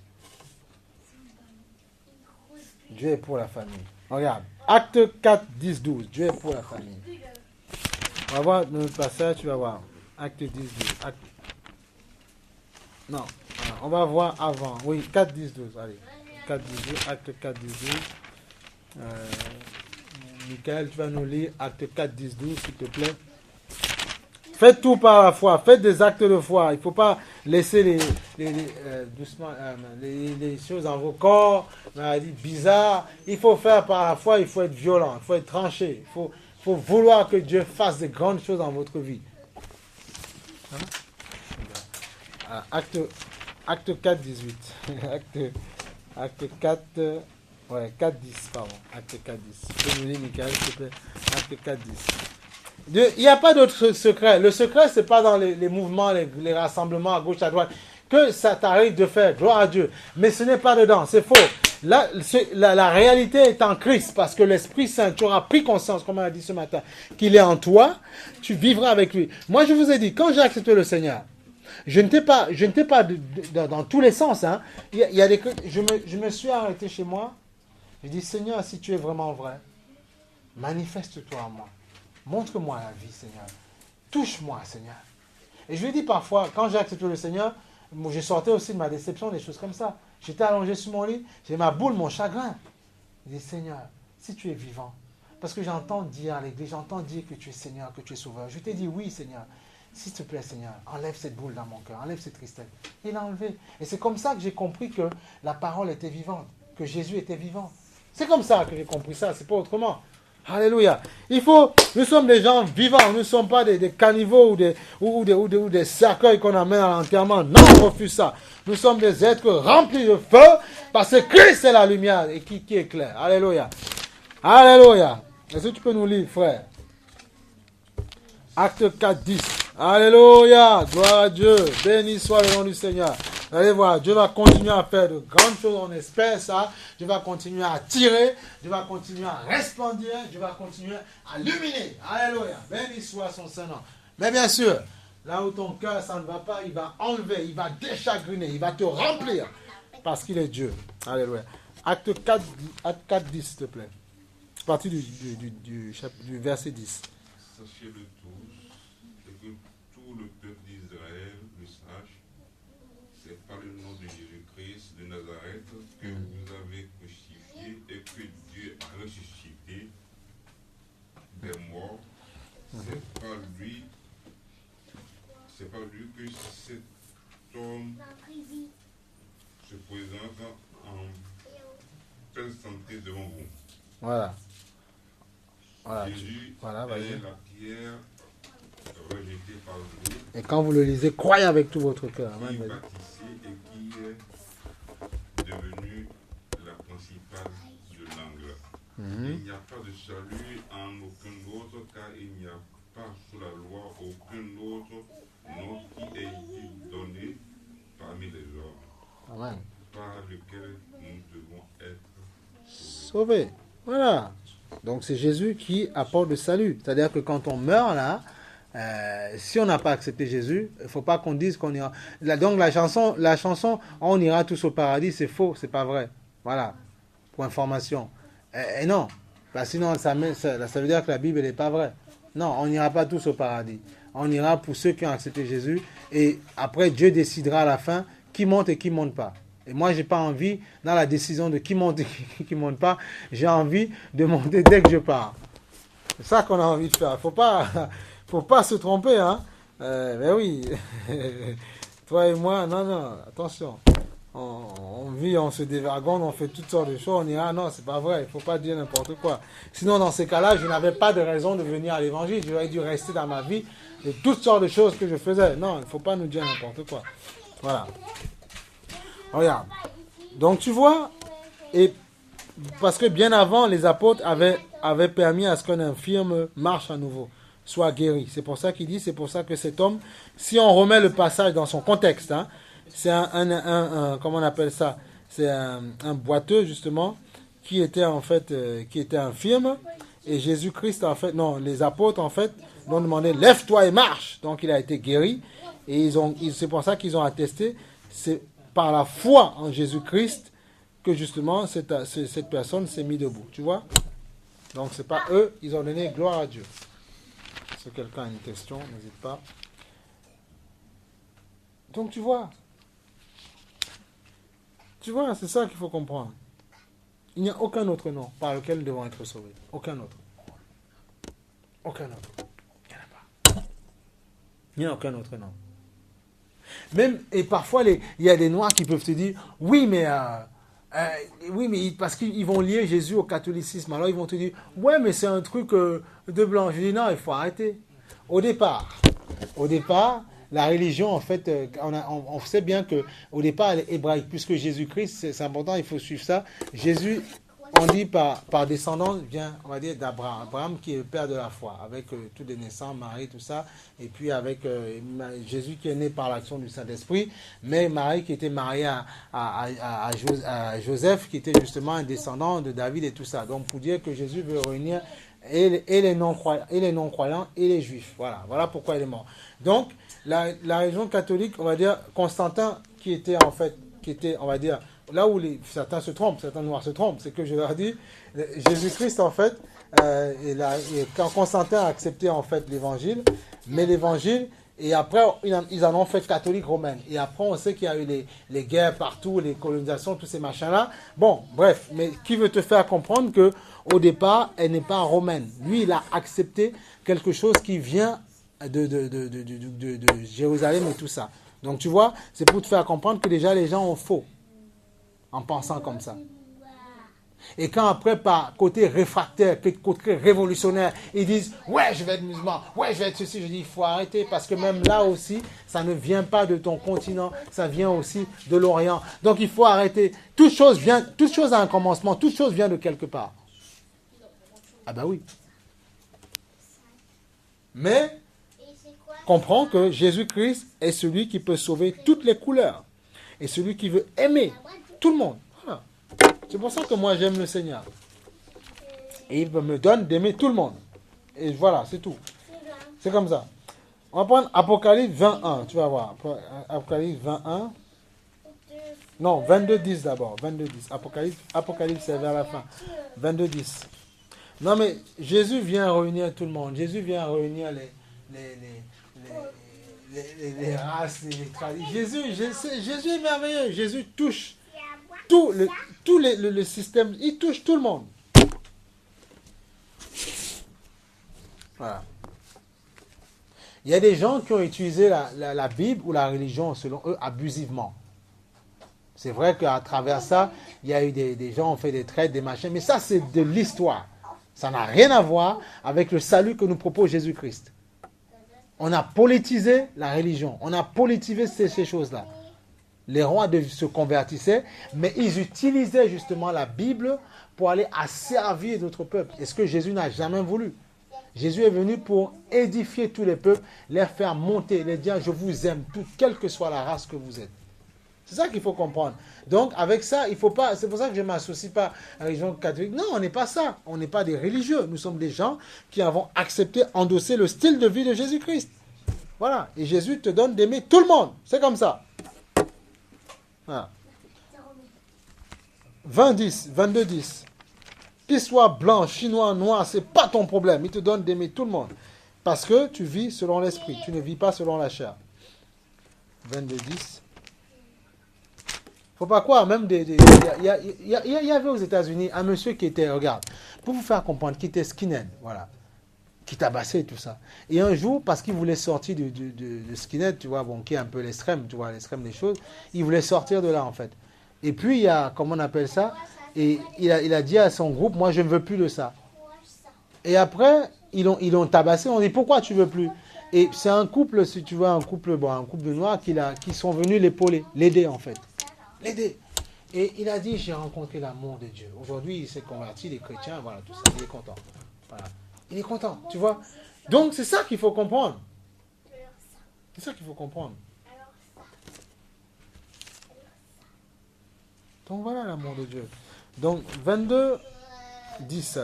Dieu est pour la famille. Regarde, Acte 4, 10, 12. Dieu est pour la famille. On va voir notre passage, tu vas voir. Acte 10, 12. Non, voilà, on va voir avant. Oui, 4, 10, 12. Allez, 4, 10, 12. Acte 4, 10, 12. Michael, tu vas nous lire Acte 4, 10, 12, s'il te plaît. Faites tout par la foi. Faites des actes de foi. Il ne faut pas laisser doucement, les choses dans vos corps, bizarres. Il faut faire par la foi. Il faut être violent. Il faut être tranché. Il faut vouloir que Dieu fasse de grandes choses dans votre vie. Hein? Acte 4, 18. Acte 4, 4, 10, pardon. Acte 4, 10. Tu peux nous lire, Michael, s'il te plaît. Acte 4, 10. Il n'y a pas d'autre secret. Le secret, ce n'est pas dans les mouvements, les rassemblements à gauche, à droite, que ça t'arrive de faire. Gloire à Dieu. Mais ce n'est pas dedans. C'est faux. La réalité est en Christ, parce que l'Esprit Saint, tu auras pris conscience, comme on a dit ce matin, qu'il est en toi. Tu vivras avec lui. Moi, je vous ai dit, quand j'ai accepté le Seigneur, je n'étais pas dans tous les sens. Hein. Je me suis arrêté chez moi. Je dis, Seigneur, si tu es vraiment vrai, manifeste-toi en moi. Montre-moi la vie, Seigneur. Touche-moi, Seigneur. Et je lui dis parfois, quand j'ai accepté le Seigneur, je sortais aussi de ma déception, des choses comme ça. J'étais allongé sur mon lit, j'ai ma boule, mon chagrin. Je dis, Seigneur, si tu es vivant, parce que j'entends dire à l'église, j'entends dire que tu es Seigneur, que tu es Sauveur. Je t'ai dit, oui, Seigneur. S'il te plaît, Seigneur, enlève cette boule dans mon cœur, enlève cette tristesse. Il l'a enlevé. Et c'est comme ça que j'ai compris que la parole était vivante, que Jésus était vivant. C'est comme ça que j'ai compris ça, c'est pas autrement. Alléluia. Nous sommes des gens vivants, nous ne sommes pas des caniveaux ou des cercueils qu'on amène à l'enterrement. Non, on refuse ça. Nous sommes des êtres remplis de feu parce que Christ est la lumière et qui éclaire. Alléluia. Alléluia. Est-ce que tu peux nous lire, frère? Acte 4, 10. Alléluia. Gloire à Dieu. Béni soit le nom du Seigneur. Allez voir, Dieu va continuer à faire de grandes choses, on espère ça. Dieu va continuer à tirer, Dieu va continuer à resplendir, Dieu va continuer à illuminer. Alléluia, béni soit son Saint-Nom. Mais bien sûr, là où ton cœur, ça ne va pas, il va enlever, il va déchagriner, il va te remplir, parce qu'il est Dieu. Alléluia. Acte 4, 10, s'il te plaît. À partir du verset 10. Sachez-le tous, et que tout le peuple d'Israël le sache. C'est par le nom de Jésus-Christ de Nazareth que vous avez crucifié et que Dieu a ressuscité des morts. C'est par lui que cet homme se présente en pleine santé devant vous. Voilà. Jésus est la pierre rejetée par vous. Et quand vous le lisez, croyez avec tout votre cœur. Qui est baptisé et qui est devenu la principale de l'angle. Il n'y a pas de salut en aucun autre, car il n'y a pas sous la loi aucun autre nom qui ait été donné parmi les hommes. Amen. Par lequel nous devons être sauvés. Voilà. Donc c'est Jésus qui apporte le salut. C'est-à-dire que quand on meurt là, si on n'a pas accepté Jésus, il ne faut pas qu'on dise qu'on ira. Donc la chanson, on ira tous au paradis, c'est faux, c'est pas vrai. Voilà, pour information. Et non, bah sinon ça veut dire que la Bible n'est pas vraie. Non, on n'ira pas tous au paradis. On ira pour ceux qui ont accepté Jésus. Et après, Dieu décidera à la fin qui monte et qui ne monte pas. Et moi, je n'ai pas envie, dans la décision de qui monte et qui ne monte pas, j'ai envie de monter dès que je pars. C'est ça qu'on a envie de faire. Faut pas se tromper, hein. Mais oui, toi et moi, non, attention. On vit, on se dévergonde, on fait toutes sortes de choses, on ira, non, c'est pas vrai, il faut pas dire n'importe quoi. Sinon, dans ces cas-là, je n'avais pas de raison de venir à l'évangile, j'aurais dû rester dans ma vie de toutes sortes de choses que je faisais. Non, il ne faut pas nous dire n'importe quoi. Voilà. Regarde. Donc tu vois, et parce que bien avant, les apôtres avaient permis à ce qu'un infirme marche à nouveau, soit guéri. C'est pour ça qu'il dit, c'est pour ça que cet homme, si on remet le passage dans son contexte, hein, c'est comment on appelle ça? C'est un boiteux justement qui était en fait, qui était infirme, et Jésus-Christ en fait, non, les apôtres en fait lui ont demandé lève-toi et marche. Donc il a été guéri, et c'est pour ça qu'ils ont attesté, c'est par la foi en Jésus-Christ que justement cette personne s'est mise debout. Tu vois? Donc c'est pas eux, ils ont donné gloire à Dieu. Si quelqu'un a une question, n'hésite pas. Donc tu vois, c'est ça qu'il faut comprendre. Il n'y a aucun autre nom par lequel nous devons être sauvés. Aucun autre. Aucun autre. Il n'y en a pas. Il n'y a aucun autre nom. Même, et parfois, il y a des noirs qui peuvent te dire, oui, mais parce qu'ils vont lier Jésus au catholicisme. Alors ils vont te dire, ouais, mais c'est un truc de blanc. Je dis, non, il faut arrêter. Au départ, la religion, en fait, on sait bien qu'au départ, elle est hébraïque, puisque Jésus-Christ, c'est important, il faut suivre ça. Jésus, on dit par descendant, vient, on va dire, d'Abraham. Abraham qui est le père de la foi, avec tous les naissants, Marie, tout ça, et puis avec Jésus qui est né par l'action du Saint-Esprit, mais Marie qui était mariée à Joseph, qui était justement un descendant de David et tout ça. Donc, pour dire que Jésus veut réunir et les non-croyants et les juifs. Voilà pourquoi il est mort. Donc, la religion catholique, on va dire, Constantin, qui était, on va dire, là où certains se trompent, certains noirs se trompent, c'est que je leur dis, Jésus-Christ, en fait, quand Constantin a accepté, en fait, l'évangile, mais l'évangile, et après, ils en ont fait catholique romaine. Et après, on sait qu'il y a eu les guerres partout, les colonisations, tous ces machins-là. Bon, bref, mais qui veut te faire comprendre que au départ, elle n'est pas romaine. Lui, il a accepté quelque chose qui vient de Jérusalem et tout ça. Donc, tu vois, c'est pour te faire comprendre que déjà, les gens ont faux en pensant comme ça. Et quand après, par côté réfractaire, côté révolutionnaire, ils disent « Ouais, je vais être musulman, ouais, je vais être ceci », je dis « Il faut arrêter parce que même là aussi, ça ne vient pas de ton continent, ça vient aussi de l'Orient. Donc, il faut arrêter. Toute chose a un commencement, toute chose vient de quelque part. » Ah ben oui. Mais, comprends que Jésus-Christ est celui qui peut sauver toutes les couleurs. Et celui qui veut aimer tout le monde. Voilà. C'est pour ça que moi j'aime le Seigneur. Et il me donne d'aimer tout le monde. Et voilà, c'est tout. C'est comme ça. On va prendre Apocalypse 21, tu vas voir. Apocalypse 21. Non, 22:10 d'abord. 22:10. Apocalypse, c'est vers la fin. 22:10. Non mais Jésus vient réunir tout le monde. Jésus vient réunir les races, les traditions. Jésus est merveilleux. Jésus touche tout le système. Il touche tout le monde. Voilà. Il y a des gens qui ont utilisé la Bible ou la religion, selon eux, abusivement. C'est vrai qu'à travers ça, il y a eu des gens qui ont fait des traites, des machins, mais ça, c'est de l'histoire. Ça n'a rien à voir avec le salut que nous propose Jésus-Christ. On a politisé la religion. On a politisé ces choses-là. Les rois se convertissaient, mais ils utilisaient justement la Bible pour aller asservir d'autres peuples. Et ce que Jésus n'a jamais voulu. Jésus est venu pour édifier tous les peuples, les faire monter, les dire « Je vous aime, quelle que soit la race que vous êtes ». C'est ça qu'il faut comprendre. Donc, avec ça, il faut pas. C'est pour ça que je ne m'associe pas à la religion catholique. Non, on n'est pas ça. On n'est pas des religieux. Nous sommes des gens qui avons accepté, endossé le style de vie de Jésus-Christ. Voilà. Et Jésus te donne d'aimer tout le monde. C'est comme ça. Voilà. 22:10. Qu'il soit blanc, chinois, noir, c'est pas ton problème. Il te donne d'aimer tout le monde. Parce que tu vis selon l'esprit. Tu ne vis pas selon la chair. 22:10. Faut pas croire, même il y avait aux États-Unis un monsieur qui était, regarde, pour vous faire comprendre, qui était skinhead, voilà, qui tabassait et tout ça. Et un jour, parce qu'il voulait sortir de skinhead, tu vois, bon, qui est un peu l'extrême, tu vois, l'extrême des choses, il voulait sortir de là, en fait. Et puis, il y a, comment on appelle ça, et il a dit à son groupe, moi, je ne veux plus de ça. Et après, ils l'ont tabassé, on dit, pourquoi tu ne veux plus? Et c'est un couple, si tu vois, un couple de noirs qui sont venus l'épauler, l'aider, en fait. L'aider. Et il a dit, j'ai rencontré l'amour de Dieu. Aujourd'hui, il s'est converti, les chrétiens, voilà, tout ça, il est content. Voilà. Il est content, tu vois. Donc, c'est ça qu'il faut comprendre. C'est ça qu'il faut comprendre. Donc, voilà l'amour de Dieu. Donc, 22, 10.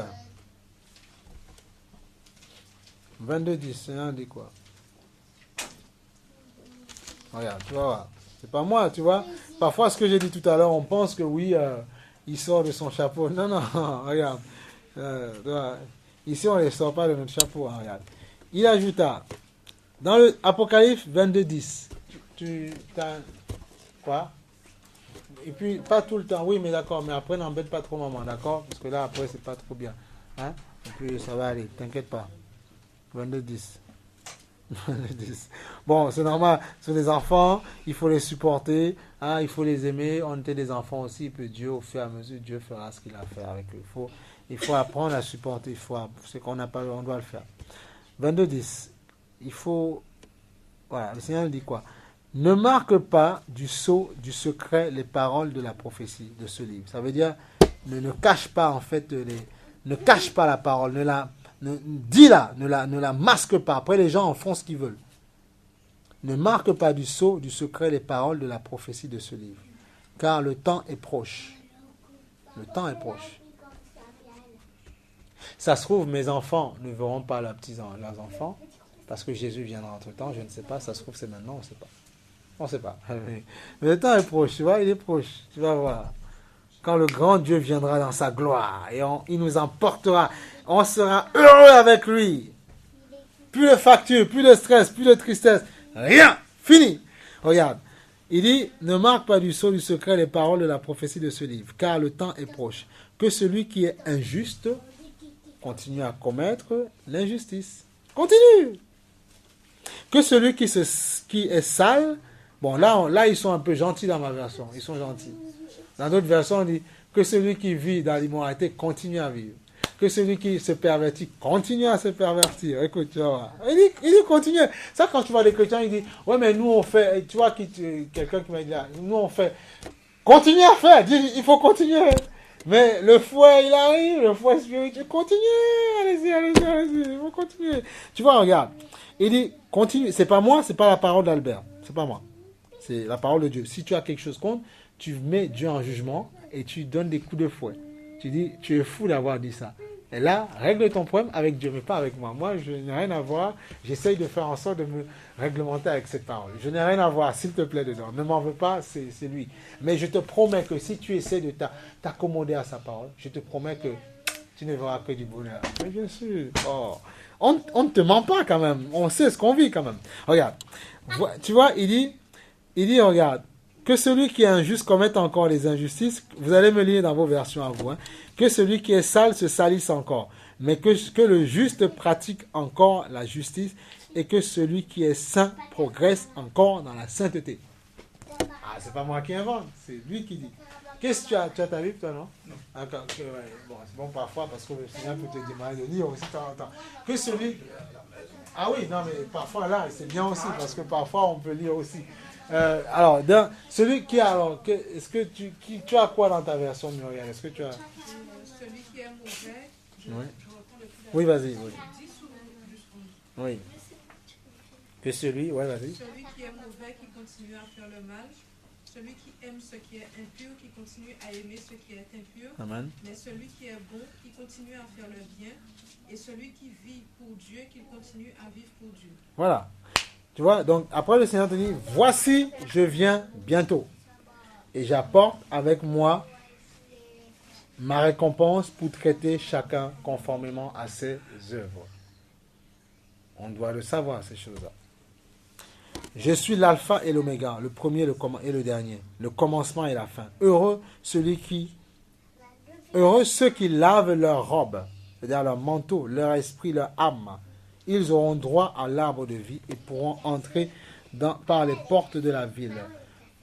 22, 10, c'est un dit quoi? Regarde, tu vas voir. C'est pas moi, tu vois. Parfois, ce que j'ai dit tout à l'heure, on pense que oui, il sort de son chapeau. Non, non, regarde. Ici, on ne les sort pas de notre chapeau. Hein, regarde. Il ajouta, dans le Apocalypse 22, 10, tu as quoi? Et puis, pas tout le temps, oui, mais d'accord, mais après, n'embête pas trop maman, d'accord? Parce que là, après, c'est pas trop bien. Hein? Et puis, ça va aller, t'inquiète pas. 22, 10. Bon, c'est normal, ce sont des enfants, il faut les supporter, hein, il faut les aimer, on était des enfants aussi, et puis Dieu, au fur et à mesure, Dieu fera ce qu'il a fait avec eux. Il faut apprendre à supporter, ce qu'on n'a pas, on doit le faire. 22, 10, il faut, voilà, le Seigneur dit quoi? Ne marque pas du sceau, du secret, les paroles de la prophétie de ce livre. Ça veut dire, ne cache pas en fait, ne cache pas la parole, dis-la, ne la masque pas. Après, les gens en font ce qu'ils veulent. Ne marque pas du sceau, du secret, les paroles de la prophétie de ce livre. Car le temps est proche. Le temps est proche. Ça se trouve, mes enfants ne verront pas leurs enfants, parce que Jésus viendra entre temps, je ne sais pas. Ça se trouve, c'est maintenant, on ne sait pas. On ne sait pas. Mais le temps est proche, tu vois, il est proche. Tu vas voir. Quand le grand Dieu viendra dans sa gloire, et il nous emportera, on sera heureux avec lui. Plus de factures, plus de stress, plus de tristesse. Rien. Fini. Regarde. Il dit, ne marque pas du sceau du secret les paroles de la prophétie de ce livre, car le temps est proche. Que celui qui est injuste continue à commettre l'injustice. Continue. Que celui qui est sale, bon là ils sont un peu gentils dans ma version, ils sont gentils. Dans d'autres versions, on dit que celui qui vit dans l'immoralité continue à vivre. Que celui qui se pervertit continue à se pervertir. Écoute, tu vois. Il dit continue. Ça, quand tu vois les chrétiens, il dit, ouais, mais nous on fait, tu vois, quelqu'un qui m'a dit là, nous on fait, continue à faire, il faut continuer. Mais le fouet, il arrive, le fouet spirituel, continue, allez-y, il faut continuer. Tu vois, regarde. Il dit, continue. C'est pas moi, c'est pas la parole d'Albert. C'est pas moi. C'est la parole de Dieu. Si tu as quelque chose contre, tu mets Dieu en jugement et tu donnes des coups de fouet. Tu dis, tu es fou d'avoir dit ça. Et là, règle ton problème avec Dieu, mais pas avec moi. Moi, je n'ai rien à voir. J'essaye de faire en sorte de me réglementer avec cette parole. Je n'ai rien à voir, s'il te plaît, dedans. Ne m'en veux pas, c'est lui. Mais je te promets que si tu essaies de t'accommoder à sa parole, je te promets que tu ne verras que du bonheur. Mais bien sûr. Oh. On ne te ment pas quand même. On sait ce qu'on vit quand même. Regarde. Tu vois, il dit, regarde. Que celui qui est injuste commette encore des injustices, vous allez me lire dans vos versions à vous, hein. Que celui qui est sale se salisse encore, mais que le juste pratique encore la justice, et que celui qui est saint progresse encore dans la sainteté. Ah, c'est pas moi qui invente, c'est lui qui dit. Qu'est-ce que tu as ta Bible, toi, non? Non. Bon, c'est bon parfois, parce que le Seigneur peut te demander de lire aussi de temps en temps. Que celui... Ah oui, non, mais parfois là, c'est bien aussi, parce que parfois on peut lire aussi. Alors, celui qui a, alors, est-ce que tu as quoi dans ta version, Muriel? Est-ce que tu as... Celui qui est mauvais, je reprends le plus. Oui, vas-y. Oui. 10 ou juste 11. Oui. Que celui, ouais, vas-y. Celui qui est mauvais, qui continue à faire le mal. Celui qui aime ce qui est impur, qui continue à aimer ce qui est impur. Amen. Mais celui qui est bon, qui continue à faire le bien. Et celui qui vit pour Dieu, qui continue à vivre pour Dieu. Voilà. Tu vois, donc après le Seigneur te dit, voici, je viens bientôt. Et j'apporte avec moi ma récompense pour traiter chacun conformément à ses œuvres. On doit le savoir, ces choses-là. Je suis l'alpha et l'oméga, le premier et le dernier, le commencement et la fin. Heureux ceux qui lavent leur robe, c'est-à-dire leur manteau, leur esprit, leur âme. Ils auront droit à l'arbre de vie et pourront entrer par les portes de la ville.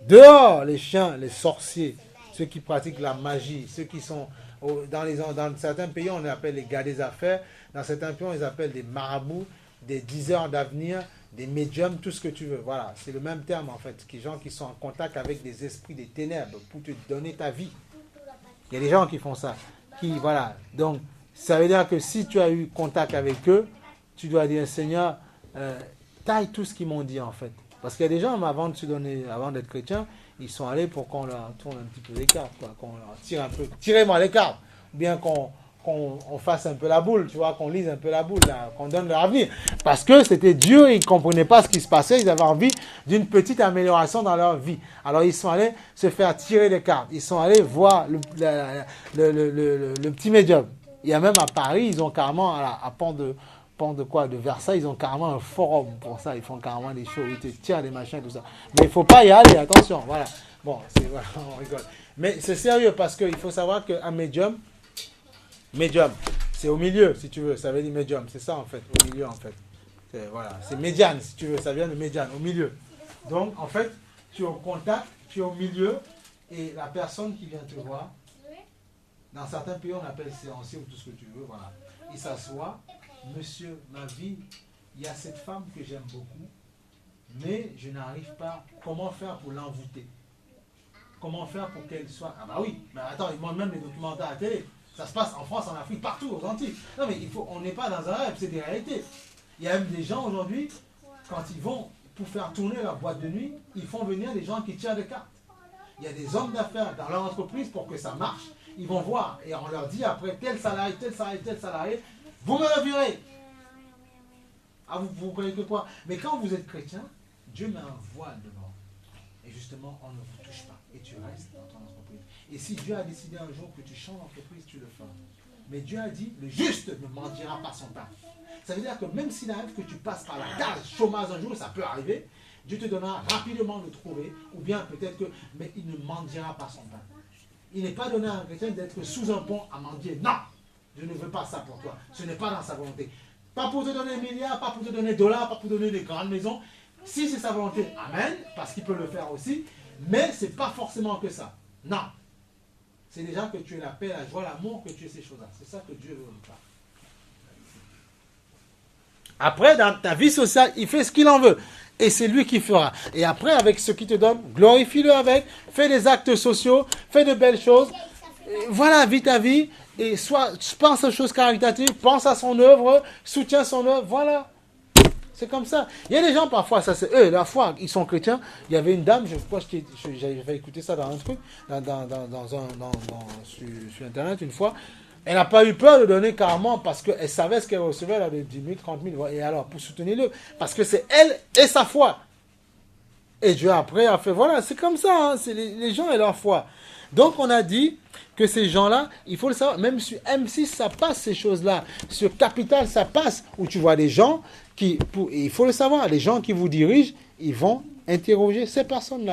Dehors, les chiens, les sorciers, ceux qui pratiquent la magie, ceux qui sont... Dans certains pays, on les appelle les gars des affaires. Dans certains pays, on les appelle des marabouts, des diseurs d'avenir, des médiums, tout ce que tu veux. Voilà, c'est le même terme en fait. Des gens qui sont en contact avec des esprits des ténèbres pour te donner ta vie. Il y a des gens qui font ça. Voilà. Donc, ça veut dire que si tu as eu contact avec eux, tu dois dire, Seigneur, taille tout ce qu'ils m'ont dit en fait. Parce qu'il y a des gens, avant d'être chrétiens, ils sont allés pour qu'on leur tourne un petit peu les cartes, quoi, qu'on leur tire un peu, tirez-moi les cartes, ou bien qu'on fasse un peu la boule, tu vois, qu'on lise un peu la boule, là, qu'on donne leur avenir. Parce que c'était Dieu, ils ne comprenaient pas ce qui se passait, ils avaient envie d'une petite amélioration dans leur vie. Alors ils sont allés se faire tirer les cartes, ils sont allés voir le petit médium. Il y a même à Paris, ils ont carrément, à Pont de Versailles, ils ont carrément un forum pour ça, ils font carrément des shows, ils te tirent des machins, tout ça. Mais il ne faut pas y aller, attention, voilà. Bon, voilà, on rigole. Mais c'est sérieux parce qu'il faut savoir qu'un médium, c'est au milieu, si tu veux, ça veut dire médium, c'est ça en fait, au milieu en fait. C'est médiane, si tu veux, ça vient de médiane, au milieu. Donc, en fait, tu es au contact, tu es au milieu, et la personne qui vient te voir, dans certains pays, on appelle séancier ou tout ce que tu veux, voilà. Il s'assoit, monsieur, ma vie, il y a cette femme que j'aime beaucoup, mais je n'arrive pas, comment faire pour l'envoûter? Comment faire pour qu'elle soit... Ah bah oui, mais attends, ils montrent même les documentaires à la télé. Ça se passe en France, en Afrique, partout, aux Antilles. Non mais on n'est pas dans un rêve, c'est des réalités. Il y a même des gens aujourd'hui, quand ils vont pour faire tourner leur boîte de nuit, ils font venir des gens qui tirent des cartes. Il y a des hommes d'affaires dans leur entreprise pour que ça marche. Ils vont voir et on leur dit après tel salarié, vous me le virez. Ah, vous croyez que quoi? Mais quand vous êtes chrétien, Dieu met un voile devant. Et justement, on ne vous touche pas. Et tu restes dans ton entreprise. Et si Dieu a décidé un jour que tu changes d'entreprise, tu le feras. Mais Dieu a dit, le juste ne mendira pas son pain. Ça veut dire que même s'il arrive que tu passes par la case chômage un jour, ça peut arriver, Dieu te donnera rapidement de trouver, ou bien peut-être que, mais il ne mendira pas son pain. Il n'est pas donné à un chrétien d'être sous un pont à mendier. Non, je ne veux pas ça pour toi. Ce n'est pas dans sa volonté. Pas pour te donner des milliards, pas pour te donner des dollars, pas pour te donner des grandes maisons. Si c'est sa volonté, amen, parce qu'il peut le faire aussi, mais ce n'est pas forcément que ça. Non. C'est déjà que tu aies la paix, la joie, l'amour, que tu aies ces choses-là. C'est ça que Dieu veut faire. Après, dans ta vie sociale, il fait ce qu'il en veut. Et c'est lui qui fera. Et après, avec ce qu'il te donne, glorifie-le avec, fais des actes sociaux, fais de belles choses. Et voilà, vis ta vie. Et pense aux choses caritatives, pense à son œuvre, soutiens son œuvre, voilà. C'est comme ça. Il y a des gens parfois, ça c'est eux, la foi, ils sont chrétiens. Il y avait une dame, je crois que j'avais écouté ça dans un truc, sur Internet une fois. Elle n'a pas eu peur de donner carrément parce qu'elle savait ce qu'elle recevait, elle avait 10 000, 30 000. Et alors, pour soutenir le, parce que c'est elle et sa foi. Et Dieu après a fait, voilà, c'est comme ça, hein, c'est les gens et leur foi. Donc on a dit que ces gens-là, il faut le savoir, même sur M6, ça passe ces choses-là. Sur Capital, ça passe, où tu vois des gens qui, il faut le savoir, les gens qui vous dirigent, ils vont interroger ces personnes-là.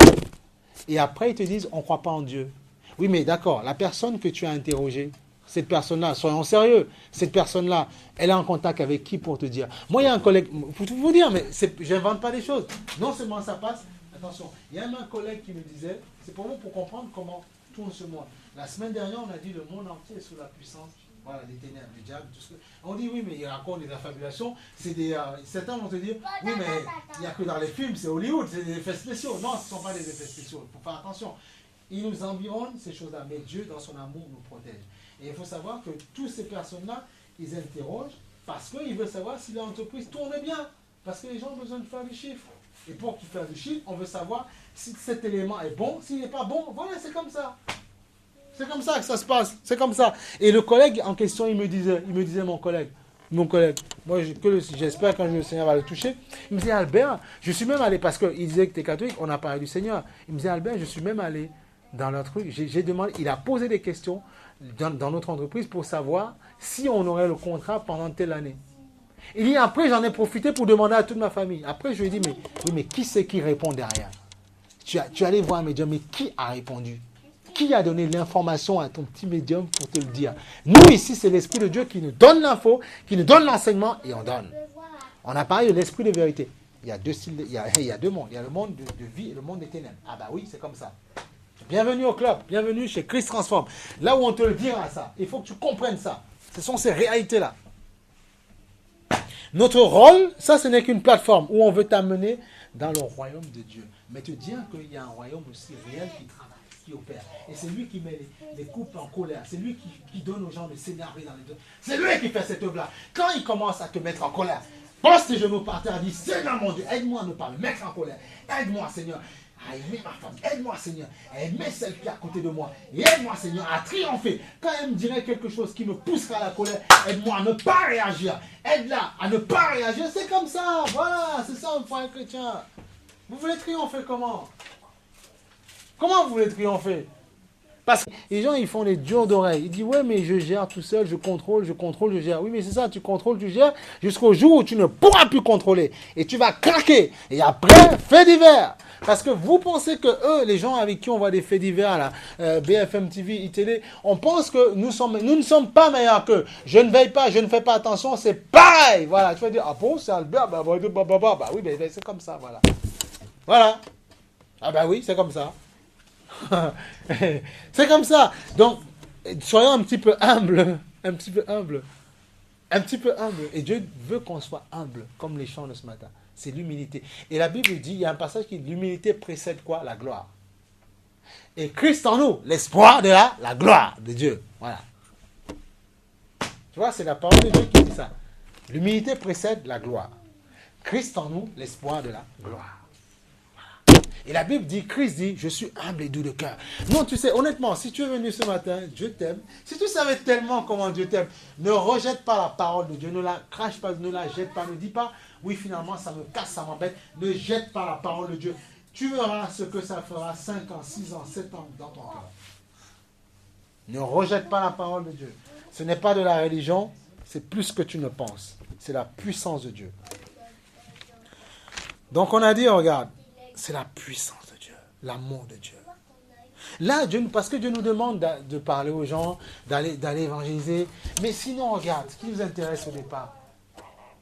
Et après, ils te disent, on ne croit pas en Dieu. Oui, mais d'accord, la personne que tu as interrogée, cette personne-là, soyons sérieux, cette personne-là, elle est en contact avec qui pour te dire? Moi, il y a un collègue, pour vous dire, mais je n'invente pas des choses. Non seulement ça passe, attention, il y a même un collègue qui me disait, c'est pour vous pour comprendre comment tourne ce monde. La semaine dernière, on a dit le monde entier est sous la puissance, voilà, des ténèbres, du diable, tout ce que... On dit oui, mais il raconte des affabulations. Certains vont te dire, oui, mais il n'y a que dans les films, c'est Hollywood, c'est des effets spéciaux. Non, ce ne sont pas des effets spéciaux. Il faut faire attention. Il nous environne, ces choses-là, mais Dieu, dans son amour, nous protège. Et il faut savoir que toutes ces personnes-là, ils interrogent parce qu'ils veulent savoir si l'entreprise tourne bien. Parce que les gens ont besoin de faire du chiffre. Et pour qu'ils fassent du chiffre, on veut savoir si cet élément est bon, s'il n'est pas bon. Voilà, c'est comme ça. C'est comme ça que ça se passe. C'est comme ça. Et le collègue en question, il me disait mon collègue, moi j'espère quand le Seigneur va le toucher, il me disait, Albert, je suis même allé, parce qu'il disait que tu es catholique, on a parlé du Seigneur. Il me disait, Albert, je suis même allé dans leur truc, j'ai demandé, il a posé des questions dans notre entreprise pour savoir si on aurait le contrat pendant telle année. Il dit, après j'en ai profité pour demander à toute ma famille. Après je lui ai dit, mais qui c'est qui répond derrière? Tu es allé voir un médium, mais qui a répondu? Qui a donné l'information à ton petit médium pour te le dire? Nous, ici, c'est l'Esprit de Dieu qui nous donne l'info, qui nous donne l'enseignement, et on donne. On a parlé de l'Esprit de vérité. Il y a deux styles, il y a deux mondes. Il y a le monde de vie et le monde des ténèbres. Ah bah oui, c'est comme ça. Bienvenue au club, bienvenue chez Christ Transforme. Là où on te le dira ça, il faut que tu comprennes ça. Ce sont ces réalités-là. Notre rôle, ça, ce n'est qu'une plateforme où on veut t'amener dans le royaume de Dieu. Mais te dire qu'il y a un royaume aussi réel qui travaille, qui opère. Et c'est lui qui met les couples en colère. C'est lui qui donne aux gens de s'énerver dans les deux. C'est lui qui fait cette œuvre-là. Quand il commence à te mettre en colère, pose tes genoux par terre, dis, Seigneur mon Dieu, aide-moi à ne pas me mettre en colère. Aide-moi, Seigneur, à aimer ma femme. Aide-moi, Seigneur, à aimer celle qui est à côté de moi. Et aide-moi, Seigneur, à triompher. Quand elle me dirait quelque chose qui me poussera à la colère, aide-moi à ne pas réagir. Aide-la à ne pas réagir. C'est comme ça. Voilà, c'est ça pour un chrétien. Vous voulez triompher comment? Comment vous voulez triompher? Parce que les gens, ils font les durs d'oreilles. Ils disent, ouais, mais je gère tout seul, je contrôle, je gère. Oui, mais c'est ça, tu contrôles, tu gères, jusqu'au jour où tu ne pourras plus contrôler. Et tu vas craquer. Et après, faits divers. Parce que vous pensez que eux, les gens avec qui on voit des faits divers, là, BFM TV, ITélé, on pense que nous ne sommes pas meilleurs qu'eux. Je ne veille pas, je ne fais pas attention, c'est pareil. Voilà, tu vas dire, ah bon, c'est Albert, bah oui, mais c'est comme ça, voilà. Voilà. Ah bah oui, c'est comme ça. C'est comme ça. Donc, soyons un petit peu humbles. Un petit peu humbles. Un petit peu humbles. Et Dieu veut qu'on soit humble, comme les chants de ce matin. C'est l'humilité. Et la Bible dit, il y a un passage qui dit, l'humilité précède quoi? La gloire. Et Christ en nous, l'espoir de la gloire de Dieu. Voilà. Tu vois, c'est la parole de Dieu qui dit ça. L'humilité précède la gloire. Christ en nous, l'espoir de la gloire. Et la Bible dit, Christ dit, je suis humble et doux de cœur. Non, tu sais, honnêtement, si tu es venu ce matin, Dieu t'aime. Si tu savais tellement comment Dieu t'aime, ne rejette pas la parole de Dieu, ne la crache pas, ne la jette pas, ne dis pas, oui, finalement, ça me casse, ça m'embête. Ne jette pas la parole de Dieu. Tu verras ce que ça fera 5 ans, 6 ans, 7 ans dans ton cœur. Ne rejette pas la parole de Dieu. Ce n'est pas de la religion, c'est plus que tu ne penses. C'est la puissance de Dieu. Donc on a dit, regarde, c'est la puissance de Dieu, l'amour de Dieu. Là, parce que Dieu nous demande de parler aux gens, d'aller évangéliser. Mais sinon, regarde, ce qui nous intéresse au départ,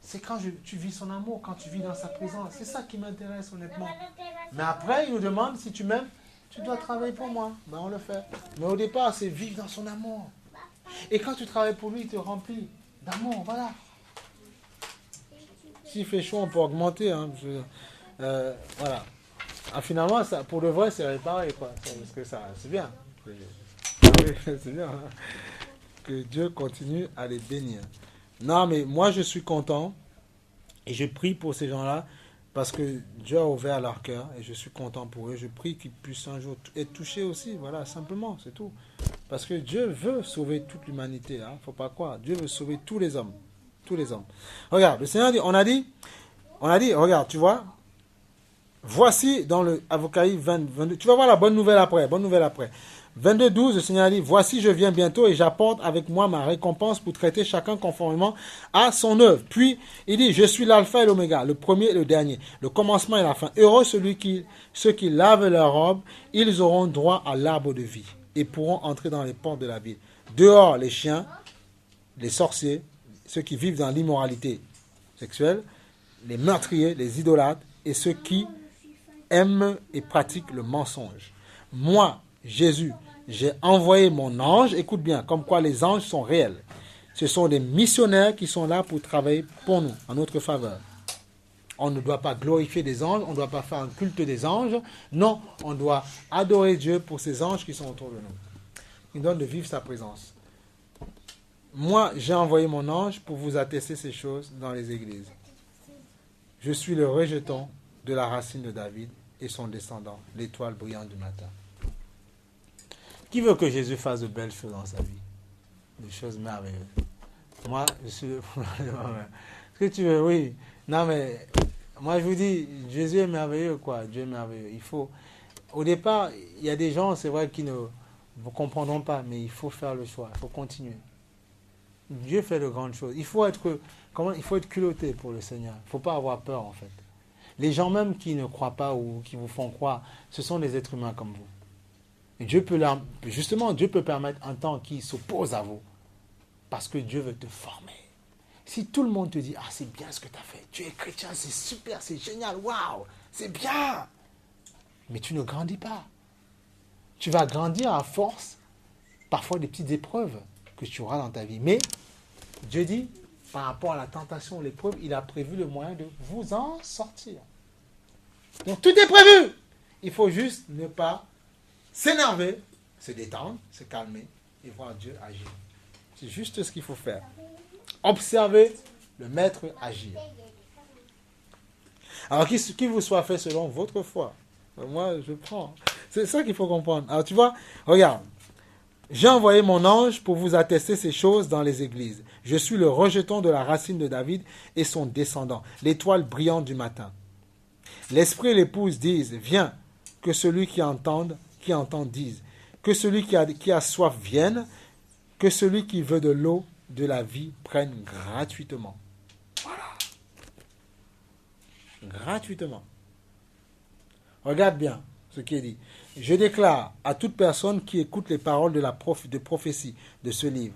c'est quand tu vis son amour, quand tu vis dans sa présence. C'est ça qui m'intéresse honnêtement. Mais après, il nous demande, si tu m'aimes, tu dois travailler pour moi. Ben, on le fait. Mais au départ, c'est vivre dans son amour. Et quand tu travailles pour lui, il te remplit d'amour, voilà. S'il fait chaud, on peut augmenter. Hein, voilà. Ah, finalement, ça, pour le vrai, c'est pareil, quoi. Parce que ça, c'est bien. C'est bien. Hein. Que Dieu continue à les bénir. Non, mais moi, je suis content. Et je prie pour ces gens-là. Parce que Dieu a ouvert leur cœur. Et je suis content pour eux. Je prie qu'ils puissent un jour être touchés aussi. Voilà, simplement, c'est tout. Parce que Dieu veut sauver toute l'humanité. Hein. Faut pas croire. Dieu veut sauver tous les hommes. Tous les hommes. Regarde, le Seigneur dit, on a dit, regarde, tu vois. Voici dans le Apocalypse 22, tu vas voir la bonne nouvelle après. 22:12, le Seigneur dit, voici je viens bientôt et j'apporte avec moi ma récompense pour traiter chacun conformément à son œuvre. Puis il dit, je suis l'alpha et l'oméga, le premier et le dernier, le commencement et la fin. Heureux ceux qui lavent leurs robes, ils auront droit à l'arbre de vie et pourront entrer dans les portes de la ville. Dehors les chiens, les sorciers, ceux qui vivent dans l'immoralité sexuelle, les meurtriers, les idolâtres et ceux qui aiment et pratiquent le mensonge. Moi, Jésus, j'ai envoyé mon ange, écoute bien, comme quoi les anges sont réels. Ce sont des missionnaires qui sont là pour travailler pour nous, en notre faveur. On ne doit pas glorifier des anges, on ne doit pas faire un culte des anges. Non, on doit adorer Dieu pour ces anges qui sont autour de nous. Il donne de vivre sa présence. Moi, j'ai envoyé mon ange pour vous attester ces choses dans les églises. Je suis le rejeton de la racine de David et son descendant, l'étoile brillante du matin. Qui veut que Jésus fasse de belles choses dans sa vie? Des choses merveilleuses. Moi, je suis le ce que tu veux, oui. Non, mais moi, je vous dis, Jésus est merveilleux, quoi. Dieu est merveilleux. Il faut... Au départ, il y a des gens, c'est vrai, qui ne vous comprendront pas, mais il faut faire le choix. Il faut continuer. Dieu fait de grandes choses. Il faut être culotté pour le Seigneur. Il ne faut pas avoir peur, en fait. Les gens même qui ne croient pas ou qui vous font croire, ce sont des êtres humains comme vous. Et Dieu peut permettre un temps qui s'oppose à vous. Parce que Dieu veut te former. Si tout le monde te dit, ah, c'est bien ce que tu as fait, tu es chrétien, c'est super, c'est génial, waouh, c'est bien. Mais tu ne grandis pas. Tu vas grandir à force, parfois des petites épreuves que tu auras dans ta vie. Mais Dieu dit, par rapport à la tentation ou l'épreuve, il a prévu le moyen de vous en sortir. Donc tout est prévu. Il faut juste ne pas s'énerver, se détendre, se calmer et voir Dieu agir. C'est juste ce qu'il faut faire. Observer le Maître agir. Alors qu'il vous soit fait selon votre foi. Moi, je prends. C'est ça qu'il faut comprendre. Alors tu vois, regarde. J'ai envoyé mon ange pour vous attester ces choses dans les églises. Je suis le rejeton de la racine de David et son descendant, l'étoile brillante du matin. L'esprit et l'épouse disent, viens, que celui qui entend dise, que celui qui a soif vienne, que celui qui veut de l'eau de la vie prenne gratuitement. Voilà. Gratuitement. Regarde bien ce qui est dit. Je déclare à toute personne qui écoute les paroles de prophétie de ce livre,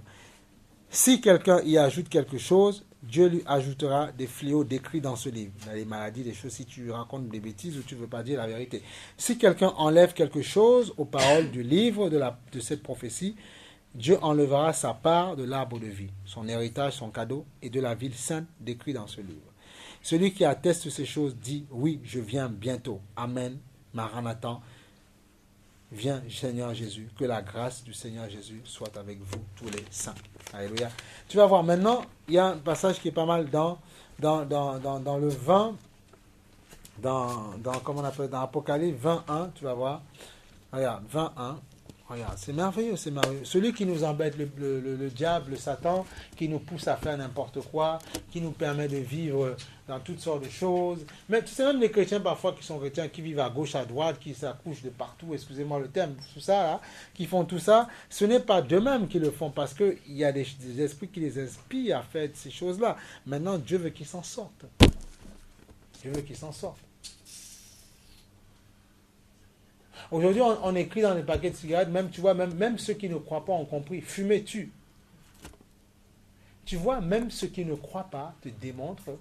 si quelqu'un y ajoute quelque chose, Dieu lui ajoutera des fléaux décrits dans ce livre. Les maladies, des choses, si tu racontes des bêtises ou tu ne veux pas dire la vérité. Si quelqu'un enlève quelque chose aux paroles du livre de cette prophétie, Dieu enlèvera sa part de l'arbre de vie, son héritage, son cadeau et de la ville sainte décrit dans ce livre. Celui qui atteste ces choses dit, oui, je viens bientôt. Amen. Maranatha. Viens, Seigneur Jésus, que la grâce du Seigneur Jésus soit avec vous tous les saints. Alléluia. Tu vas voir maintenant, il y a un passage qui est pas mal dans le 20, comment on appelle, dans Apocalypse 21, tu vas voir. Regarde, 21. Regarde, c'est merveilleux, c'est merveilleux. Celui qui nous embête, le diable, le Satan, qui nous pousse à faire n'importe quoi, qui nous permet de vivre dans toutes sortes de choses. Mais tu sais, même les chrétiens parfois qui sont chrétiens, qui vivent à gauche, à droite, qui s'accouchent de partout, excusez-moi le terme, tout ça, là, qui font tout ça, ce n'est pas d'eux-mêmes qui le font, parce qu'il y a des esprits qui les inspirent à faire ces choses-là. Maintenant, Dieu veut qu'ils s'en sortent. Dieu veut qu'ils s'en sortent. Aujourd'hui, on écrit dans les paquets de cigarettes, même, tu vois, même ceux qui ne croient pas ont compris, fumer tue. Tu vois, même ceux qui ne croient pas te démontrent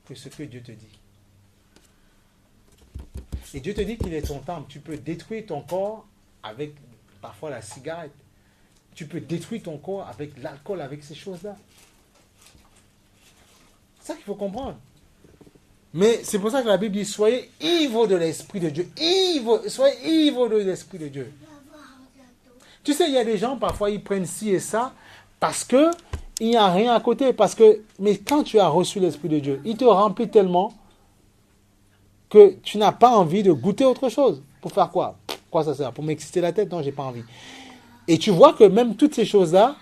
que ce que Dieu te dit. Et Dieu te dit qu'il est ton temple. Tu peux détruire ton corps avec parfois la cigarette. Tu peux détruire ton corps avec l'alcool, avec ces choses-là. C'est ça qu'il faut comprendre. Mais c'est pour ça que la Bible dit, soyez ivres de l'Esprit de Dieu. Soyez ivres de l'Esprit de Dieu. Tu sais, il y a des gens, parfois, ils prennent ci et ça, parce que il n'y a rien à côté. Mais quand tu as reçu l'Esprit de Dieu, il te remplit tellement que tu n'as pas envie de goûter autre chose. Pour faire quoi? Quoi ça sert? Pour m'exciter la tête? Non, j'ai pas envie. Et tu vois que même toutes ces choses-là,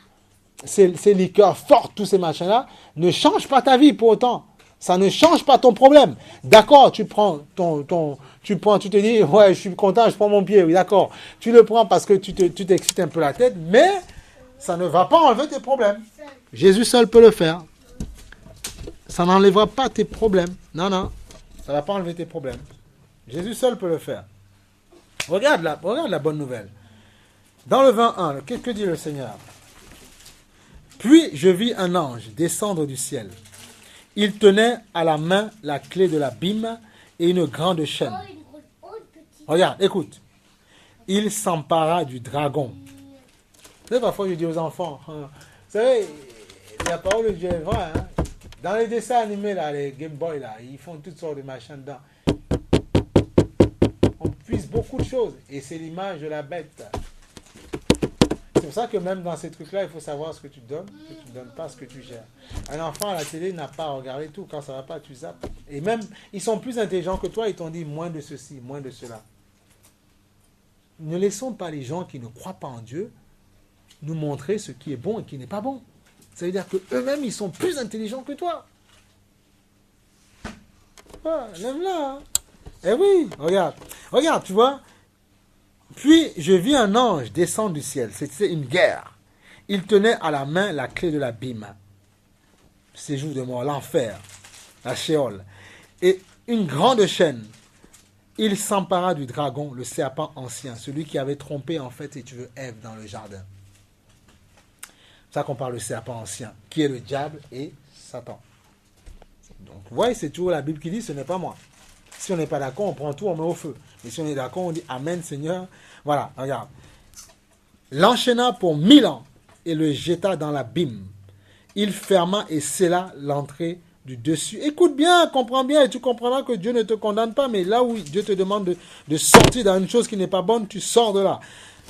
ces liqueurs fortes, tous ces machins-là, ne changent pas ta vie pour autant. Ça ne change pas ton problème. D'accord, tu te dis, ouais, je suis content, je prends mon pied, oui, d'accord. Tu le prends parce que tu t'excites un peu la tête, mais ça ne va pas enlever tes problèmes. Jésus seul peut le faire. Ça n'enlèvera pas tes problèmes. Non, ça ne va pas enlever tes problèmes. Jésus seul peut le faire. Regarde la bonne nouvelle. Dans le 21, qu'est-ce que dit le Seigneur? Puis je vis un ange descendre du ciel. Il tenait à la main la clé de l'abîme et une grande chaîne. Regarde, écoute. Il s'empara du dragon. Vous savez, parfois je dis aux enfants, vous savez, la parole de Dieu est vraie. Hein? Dans les dessins animés, là, les Game Boy, là, ils font toutes sortes de machins dedans. On puise beaucoup de choses. Et c'est l'image de la bête. C'est pour ça que même dans ces trucs-là, il faut savoir ce que tu donnes, ce que tu ne donnes pas, ce que tu gères. Un enfant à la télé n'a pas à regarder tout. Quand ça ne va pas, tu zappes. Et même, ils sont plus intelligents que toi, ils t'ont dit moins de ceci, moins de cela. Ne laissons pas les gens qui ne croient pas en Dieu nous montrer ce qui est bon et qui n'est pas bon. Ça veut dire qu'eux-mêmes, ils sont plus intelligents que toi. Voilà, même là. Hein. Eh oui, regarde, tu vois. Puis je vis un ange descendre du ciel. C'était une guerre. Il tenait à la main la clé de l'abîme. Séjour de mort, l'enfer, la Sheol. Et une grande chaîne. Il s'empara du dragon, le serpent ancien, celui qui avait trompé, en fait, si tu veux, Ève dans le jardin. C'est ça qu'on parle du serpent ancien, qui est le diable et Satan. Donc, vous voyez, c'est toujours la Bible qui dit, ce n'est pas moi. Si on n'est pas d'accord, on prend tout, on met au feu. Et si on est d'accord, on dit Amen, Seigneur. Voilà, regarde. L'enchaîna pour 1000 ans et le jeta dans l'abîme. il ferma et scella l'entrée du dessus. Écoute bien, comprends bien, et tu comprendras que Dieu ne te condamne pas, mais là où Dieu te demande de sortir dans une chose qui n'est pas bonne, tu sors de là.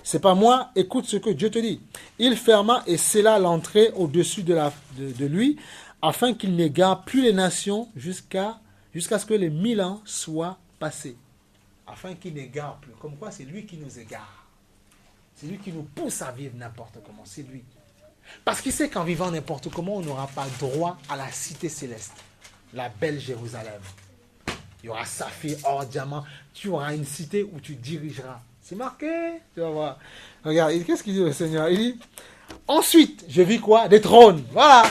C'est pas moi, écoute ce que Dieu te dit. Il ferma et scella l'entrée au-dessus de lui, afin qu'il n'égare plus les nations jusqu'à ce que les 1000 ans soient passés. Afin qu'il n'égare plus. Comme quoi, c'est lui qui nous égare. C'est lui qui nous pousse à vivre n'importe comment. C'est lui. Parce qu'il sait qu'en vivant n'importe comment, on n'aura pas droit à la cité céleste. La belle Jérusalem. Il y aura saphir, or, diamant. Tu auras une cité où tu dirigeras. C'est marqué. Tu vas voir. Regarde, qu'est-ce qu'il dit le Seigneur? Il dit, ensuite, je vis quoi? Des trônes. Voilà.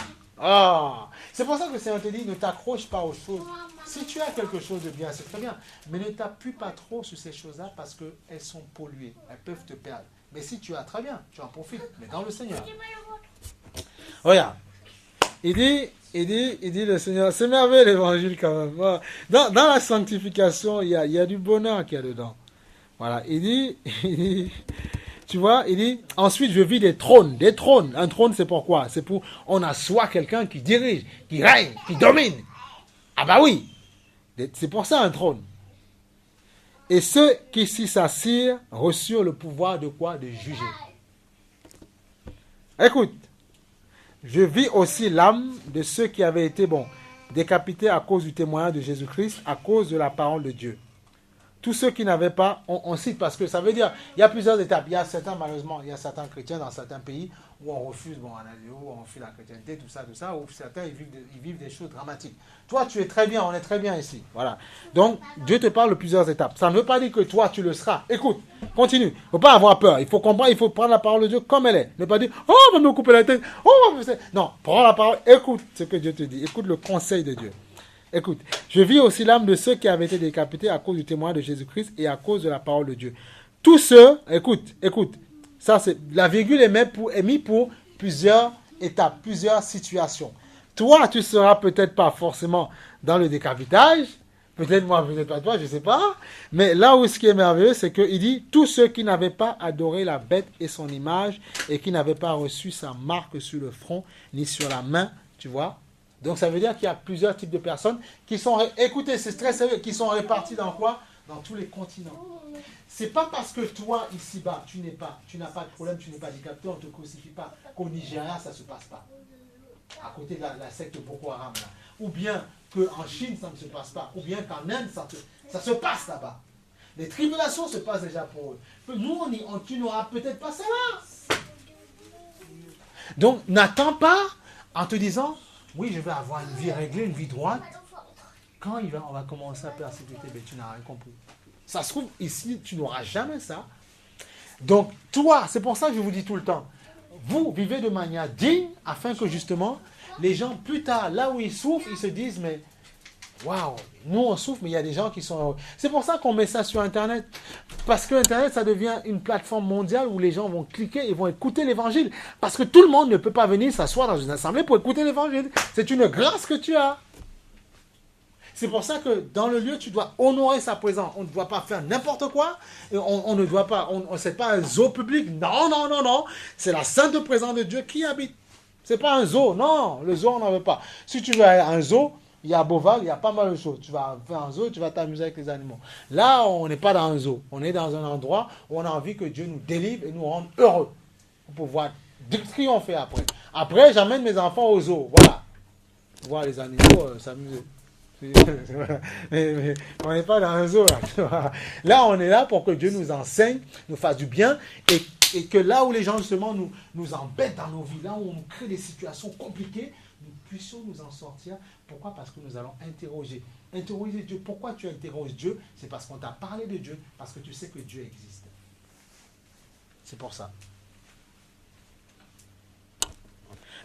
Oh. C'est pour ça que le Seigneur te dit, ne t'accroche pas aux choses. Si tu as quelque chose de bien, c'est très bien. Mais ne t'appuie pas trop sur ces choses-là parce qu'elles sont polluées. Elles peuvent te perdre. Mais si tu as, très bien, tu en profites. Mais dans le Seigneur. Regarde. Il dit le Seigneur, c'est merveilleux l'évangile quand même. Voilà. Dans la sanctification, il y a du bonheur qu'il y a dedans. Voilà. Il dit, tu vois, il dit, ensuite je vis des trônes. Des trônes. Un trône, c'est pourquoi? C'est pour, on assoit quelqu'un qui dirige, qui règne, qui domine. Ah bah oui. C'est pour ça un trône. Et ceux qui s'y s'assirent reçurent le pouvoir de quoi? De juger. Écoute. Je vis aussi l'âme de ceux qui avaient été, décapités à cause du témoignage de Jésus-Christ, à cause de la parole de Dieu. Tous ceux qui n'avaient pas, on cite parce que ça veut dire, il y a plusieurs étapes. Il y a certains, malheureusement, il y a certains chrétiens dans certains pays où on refuse, où on refuse la chrétienté, tout ça, où certains, ils vivent des choses dramatiques. Toi, tu es très bien, on est très bien ici. Voilà. Donc, Dieu te parle de plusieurs étapes. Ça ne veut pas dire que toi, tu le seras. Écoute, continue. Il ne faut pas avoir peur. Il faut comprendre, il faut prendre la parole de Dieu comme elle est. Ne pas dire, oh, on va me couper la tête. Oh, non, prends la parole, écoute ce que Dieu te dit. Écoute le conseil de Dieu. Écoute, je vis aussi l'âme de ceux qui avaient été décapités à cause du témoignage de Jésus-Christ et à cause de la parole de Dieu. Tous ceux, écoute, ça c'est, la virgule est mise pour plusieurs étapes, plusieurs situations. Toi, tu ne seras peut-être pas forcément dans le décapitage, peut-être moi, peut-être pas toi, je ne sais pas, mais là où ce qui est merveilleux, c'est qu'il dit, tous ceux qui n'avaient pas adoré la bête et son image et qui n'avaient pas reçu sa marque sur le front ni sur la main, tu vois. Donc ça veut dire qu'il y a plusieurs types de personnes qui sont, écoutez, c'est très sérieux, qui sont réparties dans quoi? Dans tous les continents. C'est pas parce que toi, ici-bas, tu n'as pas de problème, tu n'es pas décapité, on ne te crucifie pas, qu'au Nigeria, ça ne se passe pas. À côté de la secte Boko Haram, là. Ou bien qu'en Chine, ça ne se passe pas. Ou bien qu'en Inde, ça se passe là-bas. Les tribulations se passent déjà pour eux. Nous, tu n'auras peut-être pas ça là. Donc, n'attends pas en te disant, oui, je vais avoir une vie réglée, une vie droite. Quand on va commencer à persécuter, ben, tu n'as rien compris. Ça se trouve, ici, tu n'auras jamais ça. Donc, toi, c'est pour ça que je vous dis tout le temps, vous vivez de manière digne, afin que justement, les gens, plus tard, là où ils souffrent, ils se disent, mais, waouh, nous on souffre, mais il y a des gens qui sont heureux. C'est pour ça qu'on met ça sur Internet. Parce que Internet, ça devient une plateforme mondiale où les gens vont cliquer et vont écouter l'évangile. Parce que tout le monde ne peut pas venir s'asseoir dans une assemblée pour écouter l'évangile. C'est une grâce que tu as. C'est pour ça que dans le lieu, tu dois honorer sa présence. On ne doit pas faire n'importe quoi. On ne doit pas, c'est pas un zoo public. Non, non, non, non. C'est la sainte présence de Dieu qui habite. C'est pas un zoo. Non, le zoo, on n'en veut pas. Si tu veux aller à un zoo, il y a Beauval, il y a pas mal de choses. Tu vas faire un zoo, tu vas t'amuser avec les animaux. Là, on n'est pas dans un zoo. On est dans un endroit où on a envie que Dieu nous délivre et nous rende heureux. Pour pouvoir triompher après. Après, j'amène mes enfants au zoo. Voilà. Voir les animaux s'amuser. Mais on n'est pas dans un zoo là. Là, on est là pour que Dieu nous enseigne, nous fasse du bien et que là où les gens justement nous embêtent dans nos vies, là où on crée des situations compliquées, nous puissions nous en sortir. Pourquoi? Parce que nous allons interroger Dieu. Pourquoi tu interroges Dieu? C'est parce qu'on t'a parlé de Dieu, parce que tu sais que Dieu existe. C'est pour ça.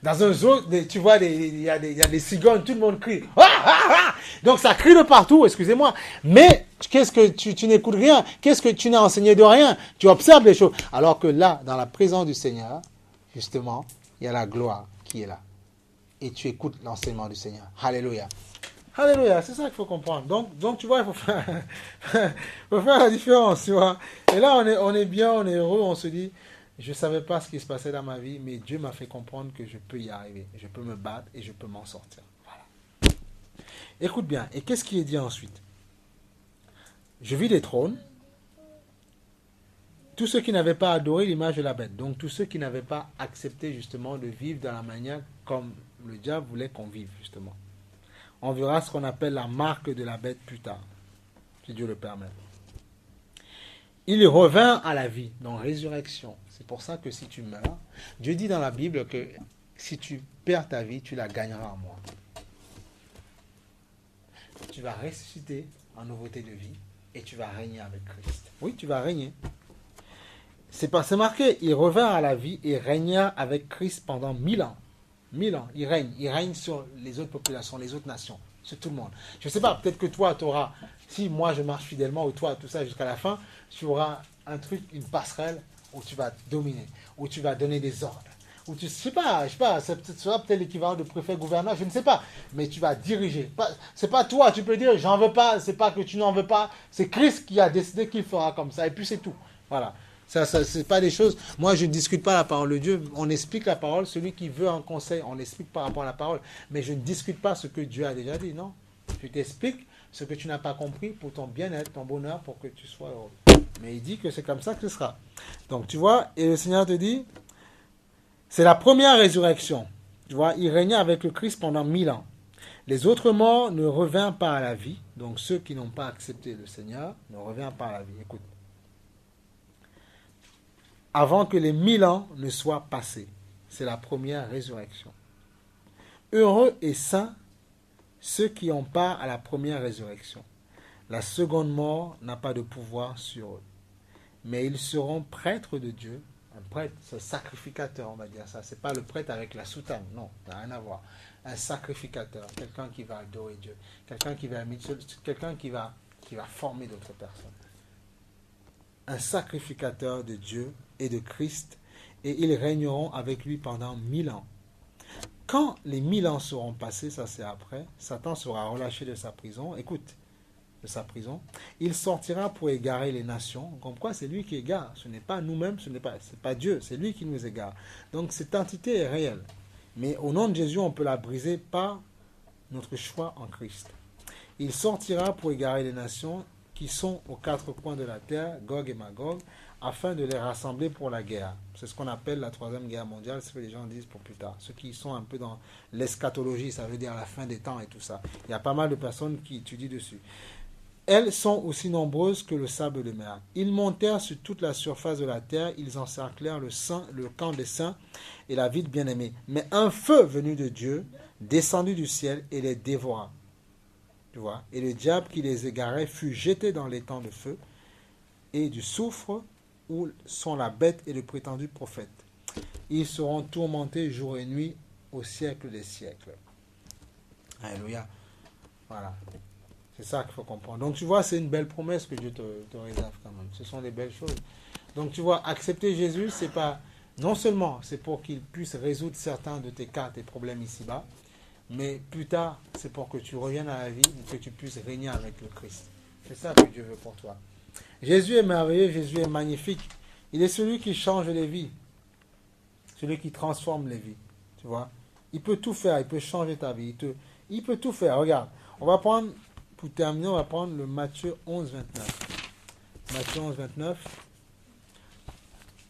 Dans un zoo, tu vois, il y a des cigognes, tout le monde crie. Ah, ah, ah. Donc ça crie de partout, excusez-moi. Mais qu'est-ce que tu n'écoutes rien? Qu'est-ce que tu n'as enseigné de rien? Tu observes les choses. Alors que là, dans la présence du Seigneur, justement, il y a la gloire qui est là. Et tu écoutes l'enseignement du Seigneur. Alléluia. Alléluia, c'est ça qu'il faut comprendre. Donc tu vois, il faut faire la différence, tu vois. Et là, on est bien, on est heureux, on se dit, Je ne savais pas ce qui se passait dans ma vie, mais Dieu m'a fait comprendre que je peux y arriver. Je peux me battre et je peux m'en sortir. Voilà. Écoute bien. Et qu'est-ce qui est dit ensuite? Je vis des trônes. Tous ceux qui n'avaient pas adoré l'image de la bête. Donc tous ceux qui n'avaient pas accepté justement de vivre dans la manière comme le diable voulait qu'on vive justement. On verra ce qu'on appelle la marque de la bête plus tard, si Dieu le permet. Il revint à la vie, dans résurrection. C'est pour ça que si tu meurs, Dieu dit dans la Bible que si tu perds ta vie, tu la gagneras en moi. Tu vas ressusciter en nouveauté de vie et tu vas régner avec Christ. Oui, tu vas régner. C'est marqué, il revint à la vie et régna avec Christ pendant 1000 ans. 1000 ans, il règne sur les autres populations, les autres nations, sur tout le monde. Je ne sais pas, peut-être que toi, tu auras, si moi je marche fidèlement, ou toi, tout ça jusqu'à la fin, tu auras un truc, une passerelle où tu vas dominer, où tu vas donner des ordres, où tu, je sais pas, ça sera peut-être l'équivalent de préfet-gouverneur, je ne sais pas, mais tu vas diriger. C'est pas toi, tu peux dire, j'en veux pas, c'est pas que tu n'en veux pas, c'est Christ qui a décidé qu'il fera comme ça, et puis c'est tout. Voilà. Ça, c'est pas des choses. Moi, je ne discute pas la parole de Dieu. On explique la parole. Celui qui veut un conseil, on explique par rapport à la parole. Mais je ne discute pas ce que Dieu a déjà dit. Non. Je t'explique ce que tu n'as pas compris pour ton bien-être, ton bonheur, pour que tu sois heureux. Mais il dit que c'est comme ça que ce sera. Donc, tu vois, et le Seigneur te dit, c'est la première résurrection. Tu vois, il régnait avec le Christ pendant 1000 ans. Les autres morts ne revinrent pas à la vie. Donc, ceux qui n'ont pas accepté le Seigneur ne revinrent pas à la vie. Écoute. Avant que les 1000 ans ne soient passés. C'est la première résurrection. Heureux et saints ceux qui ont part à la première résurrection. La seconde mort n'a pas de pouvoir sur eux. Mais ils seront prêtres de Dieu. Un prêtre, c'est sacrificateur, on va dire ça. C'est pas le prêtre avec la soutane, non, ça n'a rien à voir. Un sacrificateur, quelqu'un qui va adorer Dieu, quelqu'un qui va former d'autres personnes. Un sacrificateur de Dieu et de Christ, et ils régneront avec lui pendant 1000 ans. Quand les 1000 ans seront passés, ça c'est après, Satan sera relâché de sa prison. Écoute, de sa prison, il sortira pour égarer les nations. Comme quoi, c'est lui qui égare. Ce n'est pas nous-mêmes, c'est pas Dieu, c'est lui qui nous égare. Donc cette entité est réelle. Mais au nom de Jésus, on peut la briser par notre choix en Christ. Il sortira pour égarer les nations qui sont aux quatre coins de la terre, Gog et Magog, afin de les rassembler pour la guerre. C'est ce qu'on appelle la troisième guerre mondiale, c'est ce que les gens disent pour plus tard. Ceux qui sont un peu dans l'eschatologie, ça veut dire la fin des temps et tout ça. Il y a pas mal de personnes qui étudient dessus. Elles sont aussi nombreuses que le sable de mer. Ils montèrent sur toute la surface de la terre, ils encerclèrent le camp des saints et la ville bien-aimée. Mais un feu venu de Dieu, descendu du ciel, et les dévora. Tu vois? Et le diable qui les égarait fut jeté dans l'étang de feu et du soufre où sont la bête et le prétendu prophète. Ils seront tourmentés jour et nuit au siècle des siècles. Alléluia. Voilà. C'est ça qu'il faut comprendre. Donc tu vois, c'est une belle promesse que Dieu te réserve quand même. Ce sont des belles choses. Donc tu vois, accepter Jésus, c'est pas... Non seulement c'est pour qu'il puisse résoudre certains de tes cas, tes problèmes ici-bas, mais plus tard, c'est pour que tu reviennes à la vie et que tu puisses régner avec le Christ. C'est ça que Dieu veut pour toi. Jésus est merveilleux, Jésus est magnifique. Il est celui qui change les vies. Celui qui transforme les vies. Tu vois? Il peut tout faire, il peut changer ta vie. Il peut tout faire. Regarde, on va prendre, pour terminer, on va prendre le Matthieu 11, 29. Matthieu 11, 29.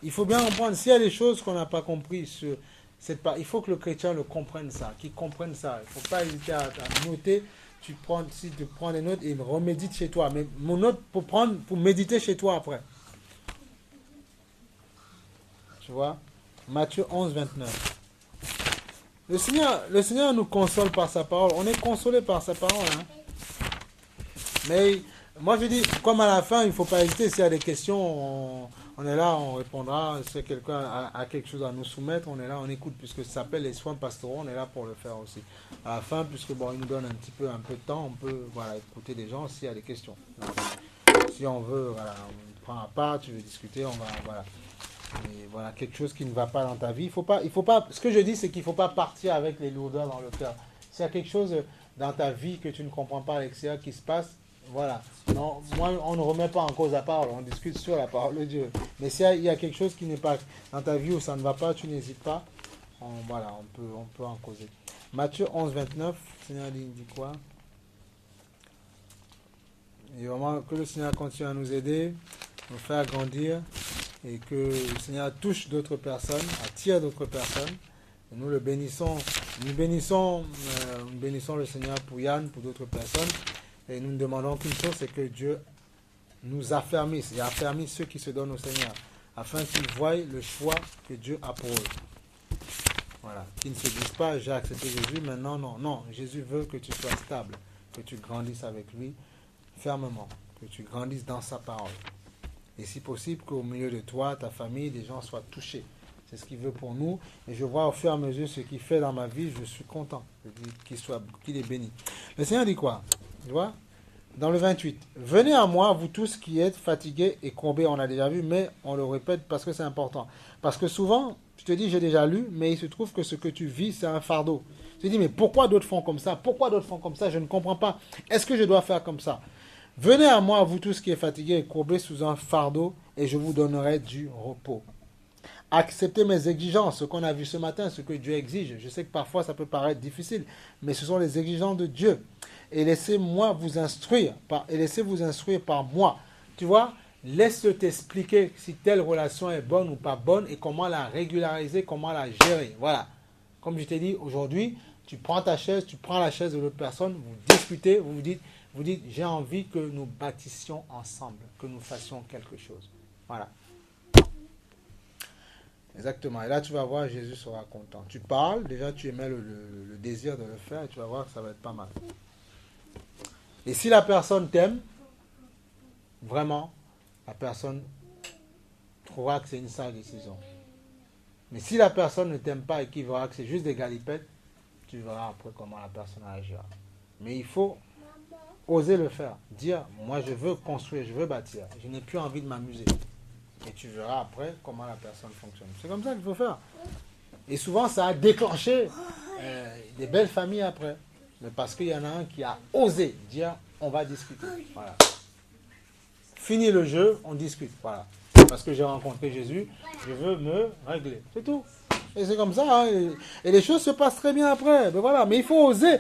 Il faut bien comprendre, s'il y a des choses qu'on n'a pas comprises, il faut que le chrétien le comprenne ça, qu'il comprenne ça. Il ne faut pas hésiter à noter. Si tu prends des notes et remédite chez toi. Mais mon note pour méditer chez toi après. Tu vois? Matthieu 11, 29. Le Seigneur nous console par sa parole. On est consolé par sa parole. Hein? Mais moi je dis, comme à la fin, il ne faut pas hésiter. S'il y a des questions, on est là, on répondra. Si quelqu'un a quelque chose à nous soumettre, on est là, on écoute. Puisque ça s'appelle les soins pastoraux, on est là pour le faire aussi. À la fin, puisque bon, il nous donne un peu de temps, on peut écouter des gens s'il y a des questions. Donc, si on veut, on prend à part, tu veux discuter, on va, Et voilà, quelque chose qui ne va pas dans ta vie. Il faut pas, ce que je dis, c'est qu'il ne faut pas partir avec les lourdeurs dans le cœur. S'il y a quelque chose dans ta vie que tu ne comprends pas à l'extérieur qui se passe, Voilà. Non, moi, on ne remet pas en cause la parole, on discute sur la parole de Dieu. Mais s'il y a quelque chose qui n'est pas dans ta vie où ça ne va pas, tu n'hésites pas. Voilà, on peut en causer. Matthieu 11, 29, le Seigneur dit quoi? Et vraiment que le Seigneur continue à nous aider, nous faire grandir, et que le Seigneur touche d'autres personnes, attire d'autres personnes. Et nous le bénissons, nous bénissons le Seigneur pour Yann, pour d'autres personnes. Et nous ne demandons qu'une chose, c'est que Dieu nous affermisse et affermisse ceux qui se donnent au Seigneur, afin qu'ils voient le choix que Dieu a pour eux. Voilà. Qu'ils ne se disent pas, j'ai accepté Jésus, maintenant non. Non, Jésus veut que tu sois stable, que tu grandisses avec lui fermement, que tu grandisses dans sa parole. Et si possible, qu'au milieu de toi, ta famille, des gens soient touchés. C'est ce qu'il veut pour nous. Et je vois au fur et à mesure ce qu'il fait dans ma vie, je suis content. Je dis qu'il est béni. Le Seigneur dit quoi? Tu vois? Dans le 28. Venez à moi, vous tous qui êtes fatigués et courbés. On a déjà vu, mais on le répète parce que c'est important. Parce que souvent, je te dis, j'ai déjà lu, mais il se trouve que ce que tu vis, c'est un fardeau. Tu te dis, mais pourquoi d'autres font comme ça? Pourquoi d'autres font comme ça? Je ne comprends pas. Est-ce que je dois faire comme ça? Venez à moi, vous tous qui êtes fatigués et courbés sous un fardeau, et je vous donnerai du repos. Acceptez mes exigences, ce qu'on a vu ce matin, ce que Dieu exige. Je sais que parfois ça peut paraître difficile, mais ce sont les exigences de Dieu. Et laissez-moi vous instruire, laissez-vous instruire par moi. Tu vois, laisse-le t'expliquer si telle relation est bonne ou pas bonne et comment la régulariser, comment la gérer. Voilà. Comme je t'ai dit, aujourd'hui, tu prends ta chaise, tu prends la chaise de l'autre personne, vous discutez, vous dites, j'ai envie que nous bâtissions ensemble, que nous fassions quelque chose. Voilà. Exactement. Et là, tu vas voir, Jésus sera content. Tu parles, déjà tu émets le désir de le faire et tu vas voir que ça va être pas mal. Et si la personne t'aime, vraiment, la personne trouvera que c'est une sale décision. Mais si la personne ne t'aime pas et qu'il verra que c'est juste des galipettes, tu verras après comment la personne agira. Mais il faut oser le faire. Dire, moi je veux construire, je veux bâtir. Je n'ai plus envie de m'amuser. Et tu verras après comment la personne fonctionne. C'est comme ça qu'il faut faire. Et souvent, ça a déclenché des belles familles après. Mais parce qu'il y en a un qui a osé dire, on va discuter. Voilà. Fini le jeu, on discute. Voilà. Parce que j'ai rencontré Jésus, je veux me régler. C'est tout. Et c'est comme ça. Hein. Et les choses se passent très bien après. Mais voilà. Mais il faut oser.